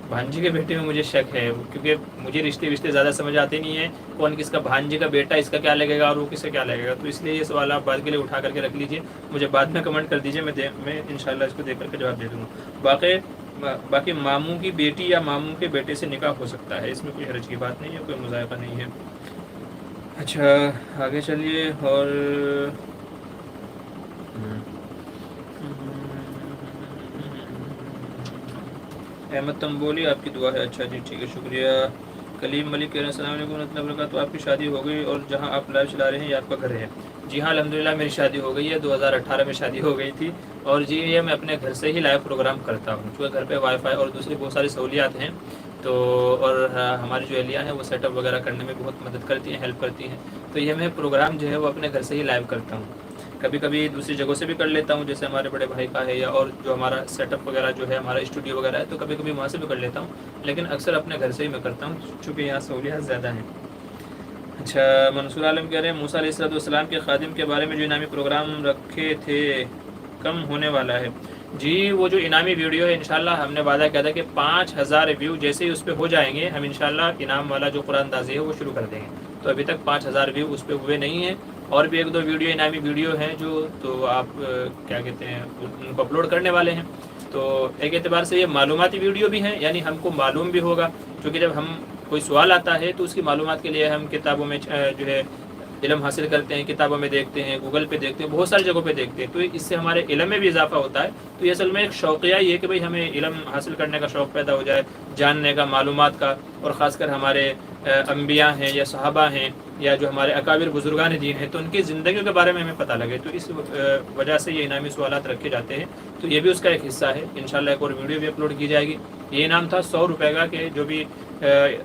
بھانجی کے بیٹے میں مجھے شک ہے، کیونکہ مجھے رشتے زیادہ سمجھ آتے نہیں ہیں، کون کس کا بھانجی کا بیٹا اس کا کیا لگے گا اور وہ کس کا کیا لگے گا، تو اس لیے یہ سوال آپ بعد کے لیے اٹھا کر کے رکھ لیجئے، مجھے بعد میں کمنٹ کر دیجئے، میں انشاءاللہ اس کو دیکھ کر کے جواب دے دوں گا۔ باقی باقی ماموں کی بیٹی یا ماموں کے بیٹے سے نکاح ہو سکتا ہے، اس میں کوئی حرج کی بات نہیں ہے، کوئی مذائقہ نہیں ہے۔ اچھا آگے چلیے، اور احمد تنبولی آپ کی دعا ہے، اچھا جی ٹھیک ہے شکریہ۔ کلیم ملک کہہ رہے ہیں السلام علیکم ورحمۃ اللہ وبرکاتہ، آپ کی شادی ہو گئی اور جہاں آپ لائیو چلا رہے ہیں یہ آپ کا گھر ہے؟ جی ہاں الحمدللہ میری شادی ہو گئی ہے، 2018 میں شادی ہو گئی تھی، اور جی یہ میں اپنے گھر سے ہی لائیو پروگرام کرتا ہوں، کیونکہ گھر پہ وائی فائی اور دوسری بہت ساری سہولیات ہیں، تو اور ہماری جو اہلیہ ہیں وہ سیٹ اپ وغیرہ کرنے میں بہت مدد کرتی ہیں، ہیلپ کرتی ہیں، تو یہ میں پروگرام جو ہے وہ اپنے گھر سے ہی لائیو کرتا ہوں۔ کبھی کبھی دوسری جگہوں سے بھی کر لیتا ہوں، جیسے ہمارے بڑے بھائی کا ہے، یا اور جو ہمارا سیٹ اپ وغیرہ جو ہے ہمارا اسٹوڈیو وغیرہ ہے، تو کبھی کبھی وہاں سے بھی کر لیتا ہوں، لیکن اکثر اپنے گھر سے ہی میں کرتا ہوں چونکہ یہاں سہولیات زیادہ ہیں۔ اچھا منصور عالم کہہ رہے ہیں موسیٰ علیہ السلام کے خادم کے بارے میں جو انعامی پروگرام رکھے تھے کم ہونے والا ہے؟ جی وہ جو انعامی ویڈیو ہے انشاءاللہ ہم نے وعدہ کیا تھا کہ 5000 ویو جیسے ہی اس پہ ہو جائیں گے، ہم انشاءاللہ انعام والا جو قرآن اندازی ہے وہ شروع کر دیں گے، تو ابھی تک 5000 ویو اس پہ ہوئے نہیں ہیں، اور بھی ایک دو ویڈیو انعامی ویڈیو ہیں جو تو آپ کیا کہتے ہیں ان کو اپلوڈ کرنے والے ہیں، تو ایک اعتبار سے یہ معلوماتی ویڈیو بھی ہیں، یعنی ہم کو معلوم بھی ہوگا، کیونکہ جب ہم کوئی سوال آتا ہے تو اس کی معلومات کے لیے ہم کتابوں میں جو ہے علم حاصل کرتے ہیں، کتابوں میں دیکھتے ہیں، گوگل پہ دیکھتے ہیں، بہت ساری جگہوں پہ دیکھتے ہیں، تو اس سے ہمارے علم میں بھی اضافہ ہوتا ہے، تو یہ اصل میں ایک شوقیہ یہ ہے کہ بھئی ہمیں علم حاصل کرنے کا شوق پیدا ہو جائے، جاننے کا، معلومات کا، اور خاص کر ہمارے انبیاء ہیں یا صحابہ ہیں یا جو ہمارے اکابر بزرگان دین ہیں تو ان کی زندگیوں کے بارے میں ہمیں پتہ لگے، تو اس وجہ سے یہ انعامی سوالات رکھے جاتے ہیں، تو یہ بھی اس کا ایک حصہ ہے۔ انشاءاللہ ایک اور ویڈیو بھی اپلوڈ کی جائے گی۔ یہ انعام تھا 100 روپے کا، کہ جو بھی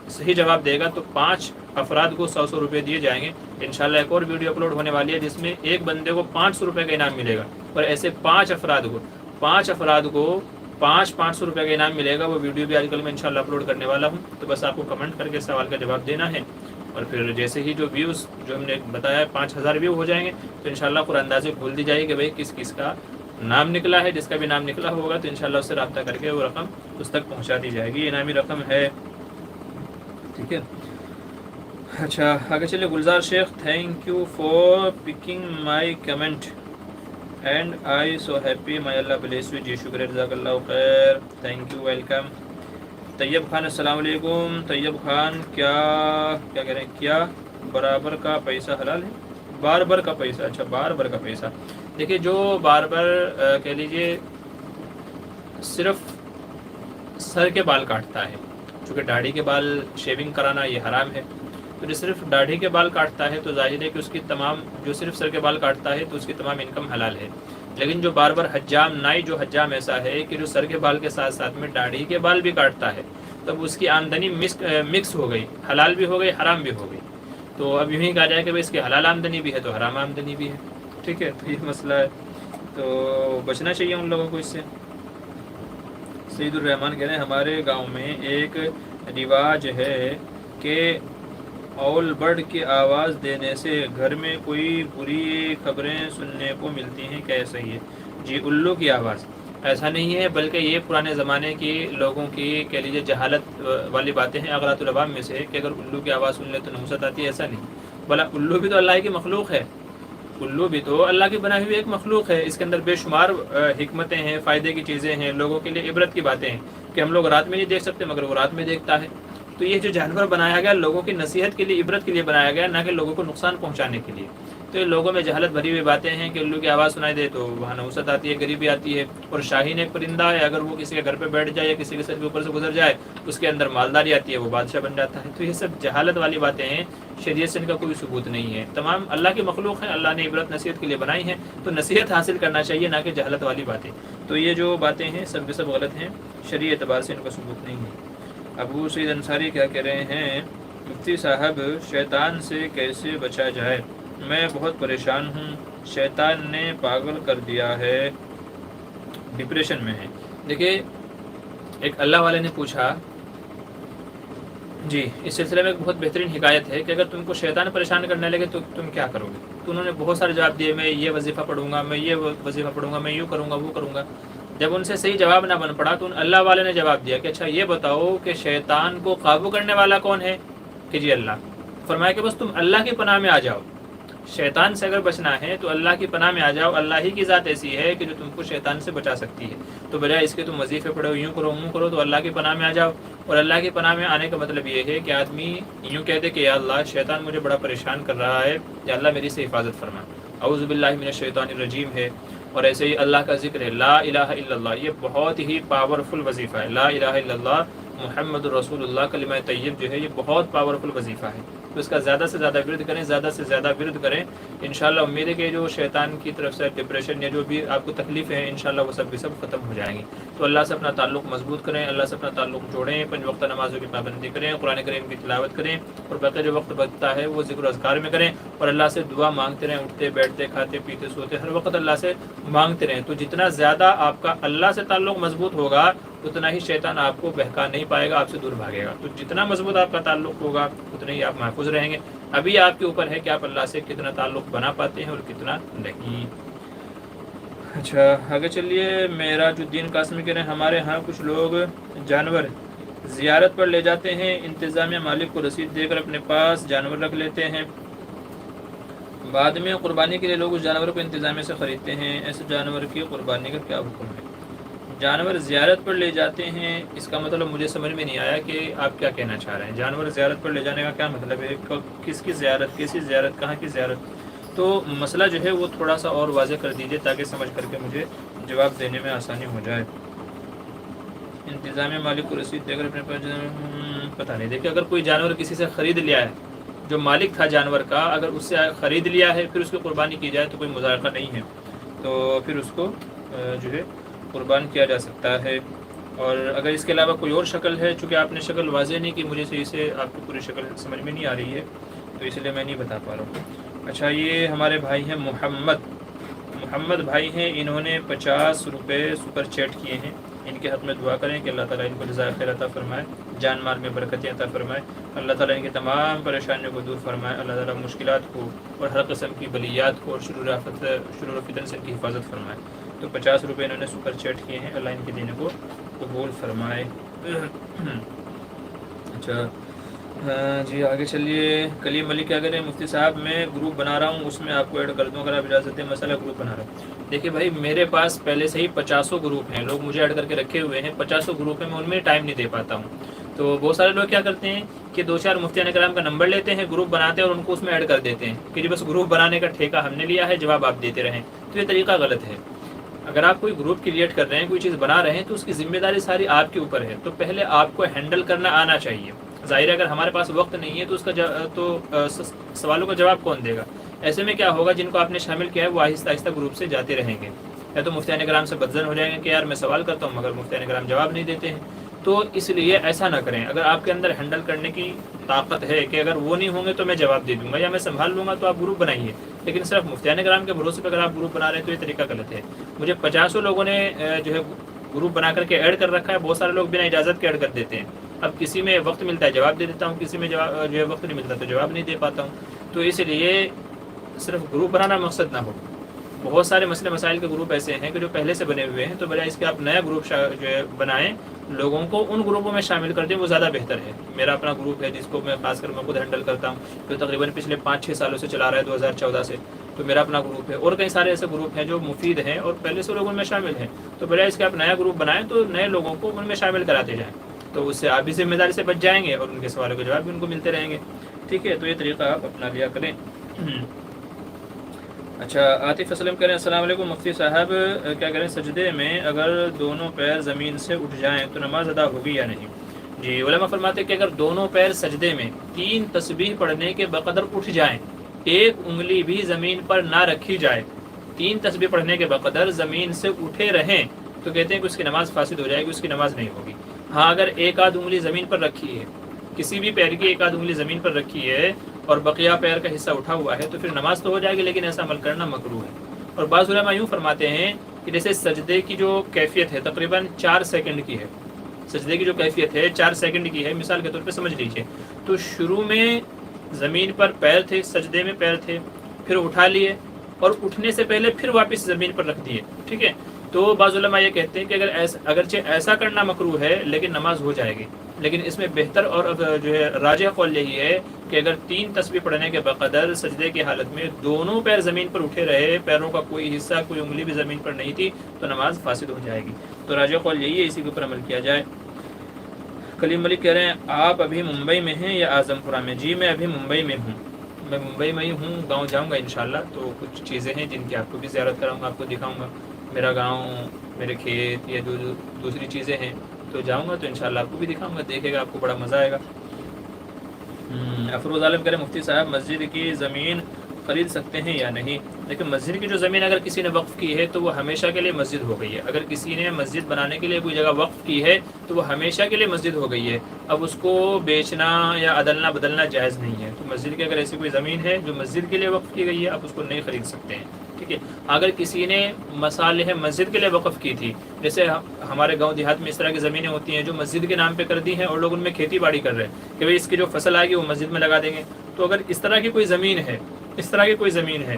صحیح جواب دے گا تو 5 افراد کو 100 روپے دیے جائیں گے۔ انشاءاللہ ایک اور ویڈیو اپلوڈ ہونے والی ہے جس میں ایک بندے کو 500 روپے کا انعام ملے گا، اور ایسے 5 افراد کو 500 روپے کا انعام ملے گا۔ وہ ویڈیو بھی آج کل میں انشاءاللہ اپلوڈ کرنے والا ہوں، تو بس آپ کو کمنٹ کر کے سوال کا جواب دینا ہے، اور پھر جیسے ہی جو ویوز جو ہم نے بتایا ہے 5000 ویو ہو جائیں گے تو انشاءاللہ قرآن اندازی کھول دی جائے گی کہ بھئی کس کس کا نام نکلا ہے، جس کا بھی نام نکلا ہوگا تو انشاءاللہ اس سے رابطہ کر کے وہ رقم اس تک پہنچا دی جائے گی، انعامی رقم ہے، ٹھیک ہے۔ اچھا آگے چلے، Gulzar Sheikh thank you for picking my comment and I so happy my اللہ بلیس یو، جی شکریہ جزاک اللہ خیر، thank you, welcome. Tayyab Khan السلام علیکم، طیب خان کیا کہہ رہے ہیں، کیا برابر کا پیسہ حلال ہے؟ باربر کا پیسہ، اچھا باربر کا پیسہ، دیکھیے جو باربر کہہ لیجئے صرف سر کے بال کاٹتا ہے، چونکہ داڑھی کے بال شیونگ کرانا یہ حرام ہے، تو جو صرف داڑھی کے بال کاٹتا ہے تو ظاہر ہے کہ اس کی تمام، جو صرف سر کے بال کاٹتا ہے تو اس کی تمام انکم حلال ہے، لیکن جو باربر حجام نائی جو حجام ایسا ہے کہ جو سر کے بال کے ساتھ ساتھ میں داڑھی کے بال بھی کاٹتا ہے، تب اس کی آمدنی مکس ہو گئی، حلال بھی ہو گئی حرام بھی ہو گئی، تو اب یوں ہی کہا جائے کہ اس کی حلال آمدنی بھی ہے تو حرام آمدنی بھی ہے، ٹھیک ہے، تو یہ مسئلہ ہے، تو بچنا چاہیے ان لوگوں کو اس سے۔ سعید الرحمان کہہ رہے ہیں ہمارے گاؤں میں ایک رواج ہے کہ اول برڈ کی آواز دینے سے گھر میں کوئی بری خبریں سننے کو ملتی ہیں، کیا صحیح ہے؟ جی الو کی آواز، ایسا نہیں ہے، بلکہ یہ پرانے زمانے کی لوگوں کی کہہ لیجیے جہالت والی باتیں ہیں، اغراۃ العوام میں سے کہ اگر الو کی آواز سن لے تو نحوست آتی ہے، ایسا نہیں، بلا الو بھی تو اللہ کی مخلوق ہے، الو بھی تو اللہ کی بنائی ہوئی ایک مخلوق ہے، اس کے اندر بے شمار حکمتیں ہیں، فائدے کی چیزیں ہیں، لوگوں کے لیے عبرت کی باتیں ہیں کہ ہم لوگ رات میں نہیں دیکھ سکتے مگر وہ رات میں دیکھتا ہے، تو یہ جو جانور بنایا گیا لوگوں کی نصیحت کے لیے، عبرت کے لیے بنایا گیا، نہ کہ لوگوں کو نقصان پہنچانے کے لیے، تو یہ لوگوں میں جہالت بھری ہوئی باتیں ہیں کہ الو کی آواز سنائی دے تو وہاں نحوست آتی ہے، غریبی آتی ہے، اور شاہین ایک پرندہ ہے، اگر وہ کسی کے گھر پہ بیٹھ جائے یا کسی کے سر کے اوپر سے گزر جائے اس کے اندر مالداری آتی ہے، وہ بادشاہ بن جاتا ہے، تو یہ سب جہالت والی باتیں ہیں، شریعت سے ان کا کوئی ثبوت نہیں ہے، تمام اللہ کی مخلوق ہیں، اللہ نے عبرت نصیحت کے لیے بنائی ہیں، تو نصیحت حاصل کرنا چاہیے نہ کہ جہالت والی باتیں، تو یہ جو باتیں ہیں سب کے سب غلط ہیں، شرعی اعتبار سے ان کا ثبوت نہیں ہے۔ ابو سعید انصاری کیا کہہ رہے ہیں مفتی صاحب شیطان سے کیسے بچا جائے؟ میں بہت پریشان ہوں، شیطان نے پاگل کر دیا ہے، ڈپریشن میں ہے۔ دیکھیے ایک اللہ والے نے پوچھا، جی اس سلسلے میں ایک بہت بہترین حکایت ہے کہ اگر تم کو شیطان پریشان کرنے لگے تو تم کیا کرو گے؟ تو انہوں نے بہت سارے جواب دیے، میں یہ وظیفہ پڑھوں گا، میں یہ وظیفہ پڑھوں گا، میں یوں کروں گا، وہ کروں گا۔ جب ان سے صحیح جواب نہ بن پڑا تو ان اللہ والے نے جواب دیا کہ اچھا یہ بتاؤ کہ شیطان کو قابو کرنے والا کون ہے؟ کہ جی اللہ۔ فرمایا کہ بس تم اللہ کی پناہ میں آ جاؤ، شیطان سے اگر بچنا ہے تو اللہ کی پناہ میں آ جاؤ، اللہ ہی کی ذات ایسی ہے کہ جو تم کو شیطان سے بچا سکتی ہے، تو بجائے اس کے تم وظیفے پڑھو، یوں کرو یوں کرو، تو اللہ کی پناہ میں آ جاؤ۔ اور اللہ کی پناہ میں آنے کا مطلب یہ ہے کہ آدمی یوں کہہ دے کہ یا اللہ شیطان مجھے بڑا پریشان کر رہا ہے، یا اللہ میری سے حفاظت فرما، اعوذ باللہ من الشیطان الرجیم ہے۔ اور ایسے ہی اللہ کا ذکر ہے، لا الہ الا اللہ، یہ بہت ہی پاورفل وظیفہ ہے، لا الہ الا اللہ محمد رسول اللہ کلمہ طیب جو ہے یہ بہت پاورفل وظیفہ ہے، تو اس کا زیادہ سے زیادہ ورد کریں، زیادہ سے زیادہ ورد کریں۔ انشاءاللہ امید ہے کہ جو شیطان کی طرف سے ڈپریشن یا جو بھی آپ کو تکلیفیں ہیں انشاءاللہ وہ سب ختم ہو جائیں گی۔ تو اللہ سے اپنا تعلق مضبوط کریں، اللہ سے اپنا تعلق جوڑیں، 5 وقتہ نمازوں کی پابندی کریں، قرآن کریم کی تلاوت کریں، اور باقی جو وقت بچتا ہے وہ ذکر و اذکار میں کریں، اور اللہ سے دعا مانگتے رہیں، اٹھتے بیٹھتے کھاتے پیتے سوتے ہر وقت اللہ سے مانگتے رہیں۔ تو جتنا زیادہ آپ کا اللہ سے تعلق مضبوط ہوگا اتنا ہی شیطان آپ کو بہکا نہیں پائے گا، آپ سے دور بھاگے گا۔ تو جتنا مضبوط آپ کا تعلق ہوگا اتنے ہی آپ محفوظ رہیں گے۔ ابھی آپ کے اوپر ہے کہ آپ اللہ سے کتنا تعلق بنا پاتے ہیں اور کتنا نہیں۔ اچھا آگے چلیے، معراج الدین قاسمی کہہ رہے ہیں ہمارے ہاں کچھ لوگ جانور زیارت پر لے جاتے ہیں، انتظامیہ مالک کو رسید دے کر اپنے پاس جانور رکھ لیتے ہیں، بعد میں قربانی کے لیے لوگ اس جانور کو انتظامیہ سے خریدتے ہیں، ایسے جانور کی قربانی کا کیا حکم ہے؟ جانور زیارت پر لے جاتے ہیں، اس کا مطلب مجھے سمجھ میں نہیں آیا کہ آپ کیا کہنا چاہ رہے ہیں۔ جانور زیارت پر لے جانے کا کیا مطلب ہے؟ کس کی زیارت، کیسی زیارت، کہاں کی زیارت؟ تو مسئلہ جو ہے وہ تھوڑا سا اور واضح کر دیجئے تاکہ سمجھ کر کے مجھے جواب دینے میں آسانی ہو جائے۔ انتظامیہ مالک کو رسید دے کر اپنے پاس پتہ نہیں، دیکھیں اگر کوئی جانور کسی سے خرید لیا ہے، جو مالک تھا جانور کا اگر اس سے خرید لیا ہے پھر اس کی قربانی کی جائے تو کوئی مذائقہ نہیں ہے، تو پھر اس کو جو ہے قربان کیا جا سکتا ہے۔ اور اگر اس کے علاوہ کوئی اور شکل ہے، چونکہ آپ نے شکل واضح نہیں کی، مجھے صحیح سے آپ کی پوری شکل سمجھ میں نہیں آ رہی ہے تو اس لیے میں نہیں بتا پا رہا ہوں۔ اچھا یہ ہمارے بھائی ہیں محمد بھائی ہیں، انہوں نے 50 روپے سپر چیٹ کیے ہیں، ان کے حق میں دعا کریں کہ اللہ تعالیٰ ان کو جزائے خیر عطا فرمائے، جان مال میں برکتیں عطا فرمائے، اللہ تعالیٰ ان کی تمام پریشانیوں کو دور فرمائے، اللہ تعالیٰ مشکلات کو اور ہر قسم کی بلیات کو اور شرور و فتن سے ان کی حفاظت فرمائے۔ تو 50 روپے انہوں نے سپر چیٹ کیے ہیں، اللہ ان کے دینے کو قبول فرمائے۔ اچھا جی آگے چلیے، کلیم ملک کیا کریں؟ مفتی صاحب میں گروپ بنا رہا ہوں، اس میں آپ کو ایڈ کر دوں اگر آپ اجازت دیں، مسئلہ گروپ بنا رہا ہوں۔ دیکھیے بھائی میرے پاس پہلے سے ہی 50 گروپ ہیں، لوگ مجھے ایڈ کر کے رکھے ہوئے ہیں، 50 گروپ ہیں، میں ان میں ٹائم نہیں دے پاتا ہوں۔ تو بہت سارے لوگ کیا کرتے ہیں کہ 2-4 مفتیان کرام کا نمبر لیتے ہیں، گروپ بناتے ہیں اور ان کو اس میں ایڈ کر دیتے ہیں کہ جی بس گروپ بنانے کا ٹھیکہ ہم نے لیا ہے، جواب آپ دیتے رہیں۔ تو یہ طریقہ غلط ہے۔ اگر آپ کوئی گروپ کریٹ کر رہے ہیں، کوئی چیز بنا رہے ہیں تو اس کی ذمہ داری ساری آپ کے اوپر ہے، تو پہلے آپ کو ہینڈل کرنا آنا چاہیے۔ ظاہر ہے اگر ہمارے پاس وقت نہیں ہے تو اس کا سوالوں کا جواب کون دے گا؟ ایسے میں کیا ہوگا، جن کو آپ نے شامل کیا ہے وہ آہستہ آہستہ گروپ سے جاتے رہیں گے، یا تو مفتیان کرام سے بدظن ہو جائیں گے کہ یار میں سوال کرتا ہوں مگر مفتیان کرام جواب نہیں دیتے ہیں۔ تو اس لیے ایسا نہ کریں، اگر آپ کے اندر ہینڈل کرنے کی طاقت ہے کہ اگر وہ نہیں ہوں گے تو میں جواب دے دوں گا یا میں سنبھال لوں گا تو آپ گروپ بنائیے، لیکن صرف مفتیان کرام کے بھروسے پہ اگر آپ گروپ بنا رہے ہیں تو یہ طریقہ غلط ہے۔ مجھے 50 لوگوں نے جو ہے گروپ بنا کر کے ایڈ کر رکھا ہے، بہت سارے لوگ بنا اجازت کے ایڈ کر دیتے ہیں۔ اب کسی میں وقت ملتا ہے جواب دے دیتا ہوں، کسی میں جو ہے وقت نہیں ملتا تو جواب نہیں دے پاتا ہوں۔ تو اس لیے صرف گروپ بنانا مقصد نہ ہو، بہت سارے مسئلے مسائل کے گروپ ایسے ہیں کہ جو پہلے سے بنے ہوئے ہیں، تو بجائے اس کے آپ نیا گروپ جو ہے بنائیں، لوگوں کو ان گروپوں میں شامل کر دیں، وہ زیادہ بہتر ہے۔ میرا اپنا گروپ ہے جس کو میں خاص کر میں خود ہینڈل کرتا ہوں، جو تقریباً پچھلے 5-6 سالوں سے چلا رہا ہے، 2014 سے، تو میرا اپنا گروپ ہے، اور کئی سارے ایسے گروپ ہیں جو مفید ہیں اور پہلے سے لوگوں میں شامل ہیں۔ تو بجائے اس کے آپ نیا گروپ بنائیں تو نئے لوگوں کو ان میں شامل کراتے جائیں، تو اس سے آپ بھی ذمہ داری سے بچ جائیں گے اور ان کے سوالوں کے جواب بھی ان کو ملتے رہیں گے۔ ٹھیک ہے، تو یہ طریقہ آپ اپنا لیا کریں۔ اچھا عاطف اسلم کہہ رہے ہیں السلام علیکم مفتی صاحب، کیا کریں سجدے میں اگر دونوں پیر زمین سے اٹھ جائیں تو نماز ادا ہوگی یا نہیں؟ جی علماء فرماتے ہیں کہ اگر دونوں پیر سجدے میں 3 تسبیح پڑھنے کے بقدر اٹھ جائیں، ایک انگلی بھی زمین پر نہ رکھی جائے، 3 تسبیح پڑھنے کے بقدر زمین سے اٹھے رہیں، تو کہتے ہیں کہ اس کی نماز فاسد ہو جائے گی، اس کی نماز نہیں ہوگی۔ ہاں اگر ایک آدھ انگلی زمین پر رکھی ہے، کسی بھی پیر کی ایک آدھ انگلی زمین پر رکھی ہے اور بقیہ پیر کا حصہ اٹھا ہوا ہے تو پھر نماز تو ہو جائے گی، لیکن ایسا عمل کرنا مکروہ ہے۔ اور بعض علماء یوں فرماتے ہیں کہ جیسے سجدے کی جو کیفیت ہے تقریباً 4 سیکنڈ کی ہے، سجدے کی جو کیفیت ہے 4 سیکنڈ کی ہے، مثال کے طور پہ سمجھ لیجئے، تو شروع میں زمین پر پیر تھے، سجدے میں پیر تھے، پھر اٹھا لیے اور اٹھنے سے پہلے پھر واپس زمین پر رکھ دیے، ٹھیک ہے، تو بعض علماء یہ کہتے ہیں کہ اگرچہ ایسا کرنا مکروہ ہے لیکن نماز ہو جائے گی، لیکن اس میں بہتر اور جو ہے راجح قول یہی ہے کہ اگر 3 تسبیح پڑھنے کے بقدر سجدے کی حالت میں دونوں پیر زمین پر اٹھے رہے، پیروں کا کوئی حصہ کوئی انگلی بھی زمین پر نہیں تھی، تو نماز فاسد ہو جائے گی۔ تو راجح قول یہی ہے، اسی کے اوپر عمل کیا جائے۔ کلیم ملک کہہ رہے ہیں آپ ابھی ممبئی میں ہیں یا اعظم پورہ میں؟ جی میں ابھی ممبئی میں ہوں، میں ممبئی میں ہی ہوں، گاؤں جاؤں گا انشاءاللہ، تو کچھ چیزیں ہیں جن کی آپ کو بھی زیارت کراؤں گا، آپ کو دکھاؤں گا میرا گاؤں، میرے کھیت، یا جو دوسری چیزیں ہیں، تو جاؤں گا تو انشاءاللہ آپ کو بھی دکھاؤں گا، دیکھے گا آپ کو بڑا مزہ آئے گا۔ افروز عالم کرے مفتی صاحب مسجد کی زمین خرید سکتے ہیں یا نہیں؟ لیکن مسجد کی جو زمین اگر کسی نے وقف کی ہے تو وہ ہمیشہ کے لیے مسجد ہو گئی ہے۔ اگر کسی نے مسجد بنانے کے لیے کوئی جگہ وقف کی ہے تو وہ ہمیشہ کے لیے مسجد ہو گئی ہے، اب اس کو بیچنا یا عدلنا بدلنا جائز نہیں ہے۔ تو مسجد کی اگر ایسی کوئی زمین ہے جو مسجد کے لیے وقف کی گئی ہے، آپ اس کو نہیں خرید سکتے ہیں، ٹھیک ہے۔ اگر کسی نے مصالح مسجد کے لیے وقف کی تھی، جیسے ہمارے گاؤں دیہات میں اس طرح کی زمینیں ہوتی ہیں جو مسجد کے نام پہ کر دی ہیں اور لوگ ان میں کھیتی باڑی کر رہے ہیں کہ بھئی اس کی جو فصل آئے گی وہ مسجد میں لگا دیں گے، تو اگر اس طرح کی کوئی زمین ہے، اس طرح کی کوئی زمین ہے،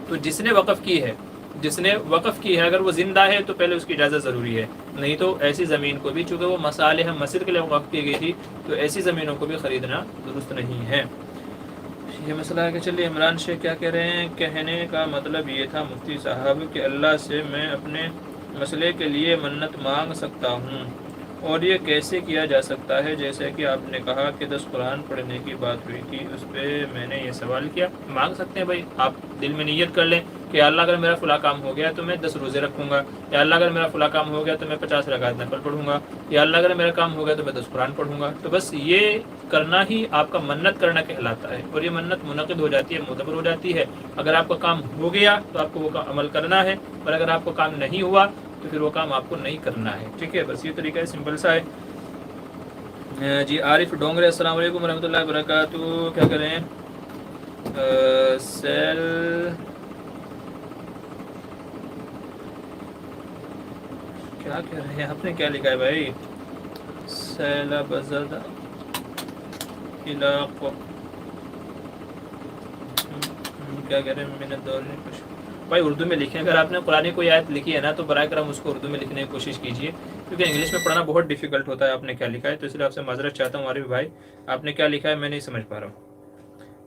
تو جس نے وقف کی ہے اگر وہ زندہ ہے تو پہلے اس کی اجازت ضروری ہے، نہیں تو ایسی زمین کو بھی، چونکہ وہ مصالح مسجد کے لیے وقف کی گئی تھی، تو ایسی زمینوں کو بھی خریدنا درست نہیں ہے۔ یہ مسئلہ ہے کہ چلیے عمران شیخ کیا کہہ رہے ہیں، کہنے کا مطلب یہ تھا مفتی صاحب کہ اللہ سے میں اپنے مسئلے کے لیے منت مانگ سکتا ہوں، اور یہ کیسے کیا جا سکتا ہے؟ جیسے کہ آپ نے کہا کہ 10 قرآن پڑھنے کی بات ہوئی تھی، اس پہ میں نے یہ سوال کیا۔ مانگ سکتے ہیں بھائی، آپ دل میں نیت کر لیں کہ اللہ اگر میرا فلاں کام ہو گیا تو میں 10 روزے رکھوں گا، یا اللہ اگر میرا فلاں کام ہو گیا تو میں 50 رکعت نفل پڑھوں گا، یا اللہ اگر میرا کام ہو گیا تو میں 10 قرآن پڑھوں گا۔ تو بس یہ کرنا ہی آپ کا منت کرنا کہلاتا ہے، اور یہ منت منعقد ہو جاتی ہے، معتبر ہو جاتی ہے۔ اگر آپ کا کام ہو گیا تو آپ کو وہ عمل کرنا ہے، اور اگر آپ کو کام نہیں ہوا تو پھر وہ کام آپ کو نہیں کرنا ہے، ٹھیک ہے۔ بس یہ طریقہ ہے، سمپل سا ہے۔ جی عارف ڈونگرے السلام علیکم ورحمۃ اللہ وبرکاتہ، کیا کر رہے ہیں؟ سیل کیا کہہ رہے ہیں؟ آپ نے کیا لکھا ہے بھائی؟ سیلاب زدہ علاقہ کیا کہہ رہے ہیں؟ میں نے دور نہیں کچھ بھائی اردو میں لکھیں، اگر آپ نے قرآن کوئی آیت لکھی ہے نا تو برائے کرم اس کو اردو میں لکھنے کی کوشش کیجیے، کیونکہ انگلش میں پڑھنا بہت ڈیفیکلٹ ہوتا ہے۔ آپ نے کیا لکھا ہے تو اس لیے آپ سے معذرت چاہتا ہوں عارف بھائی، آپ نے کیا لکھا ہے میں نہیں سمجھ پا رہا ہوں۔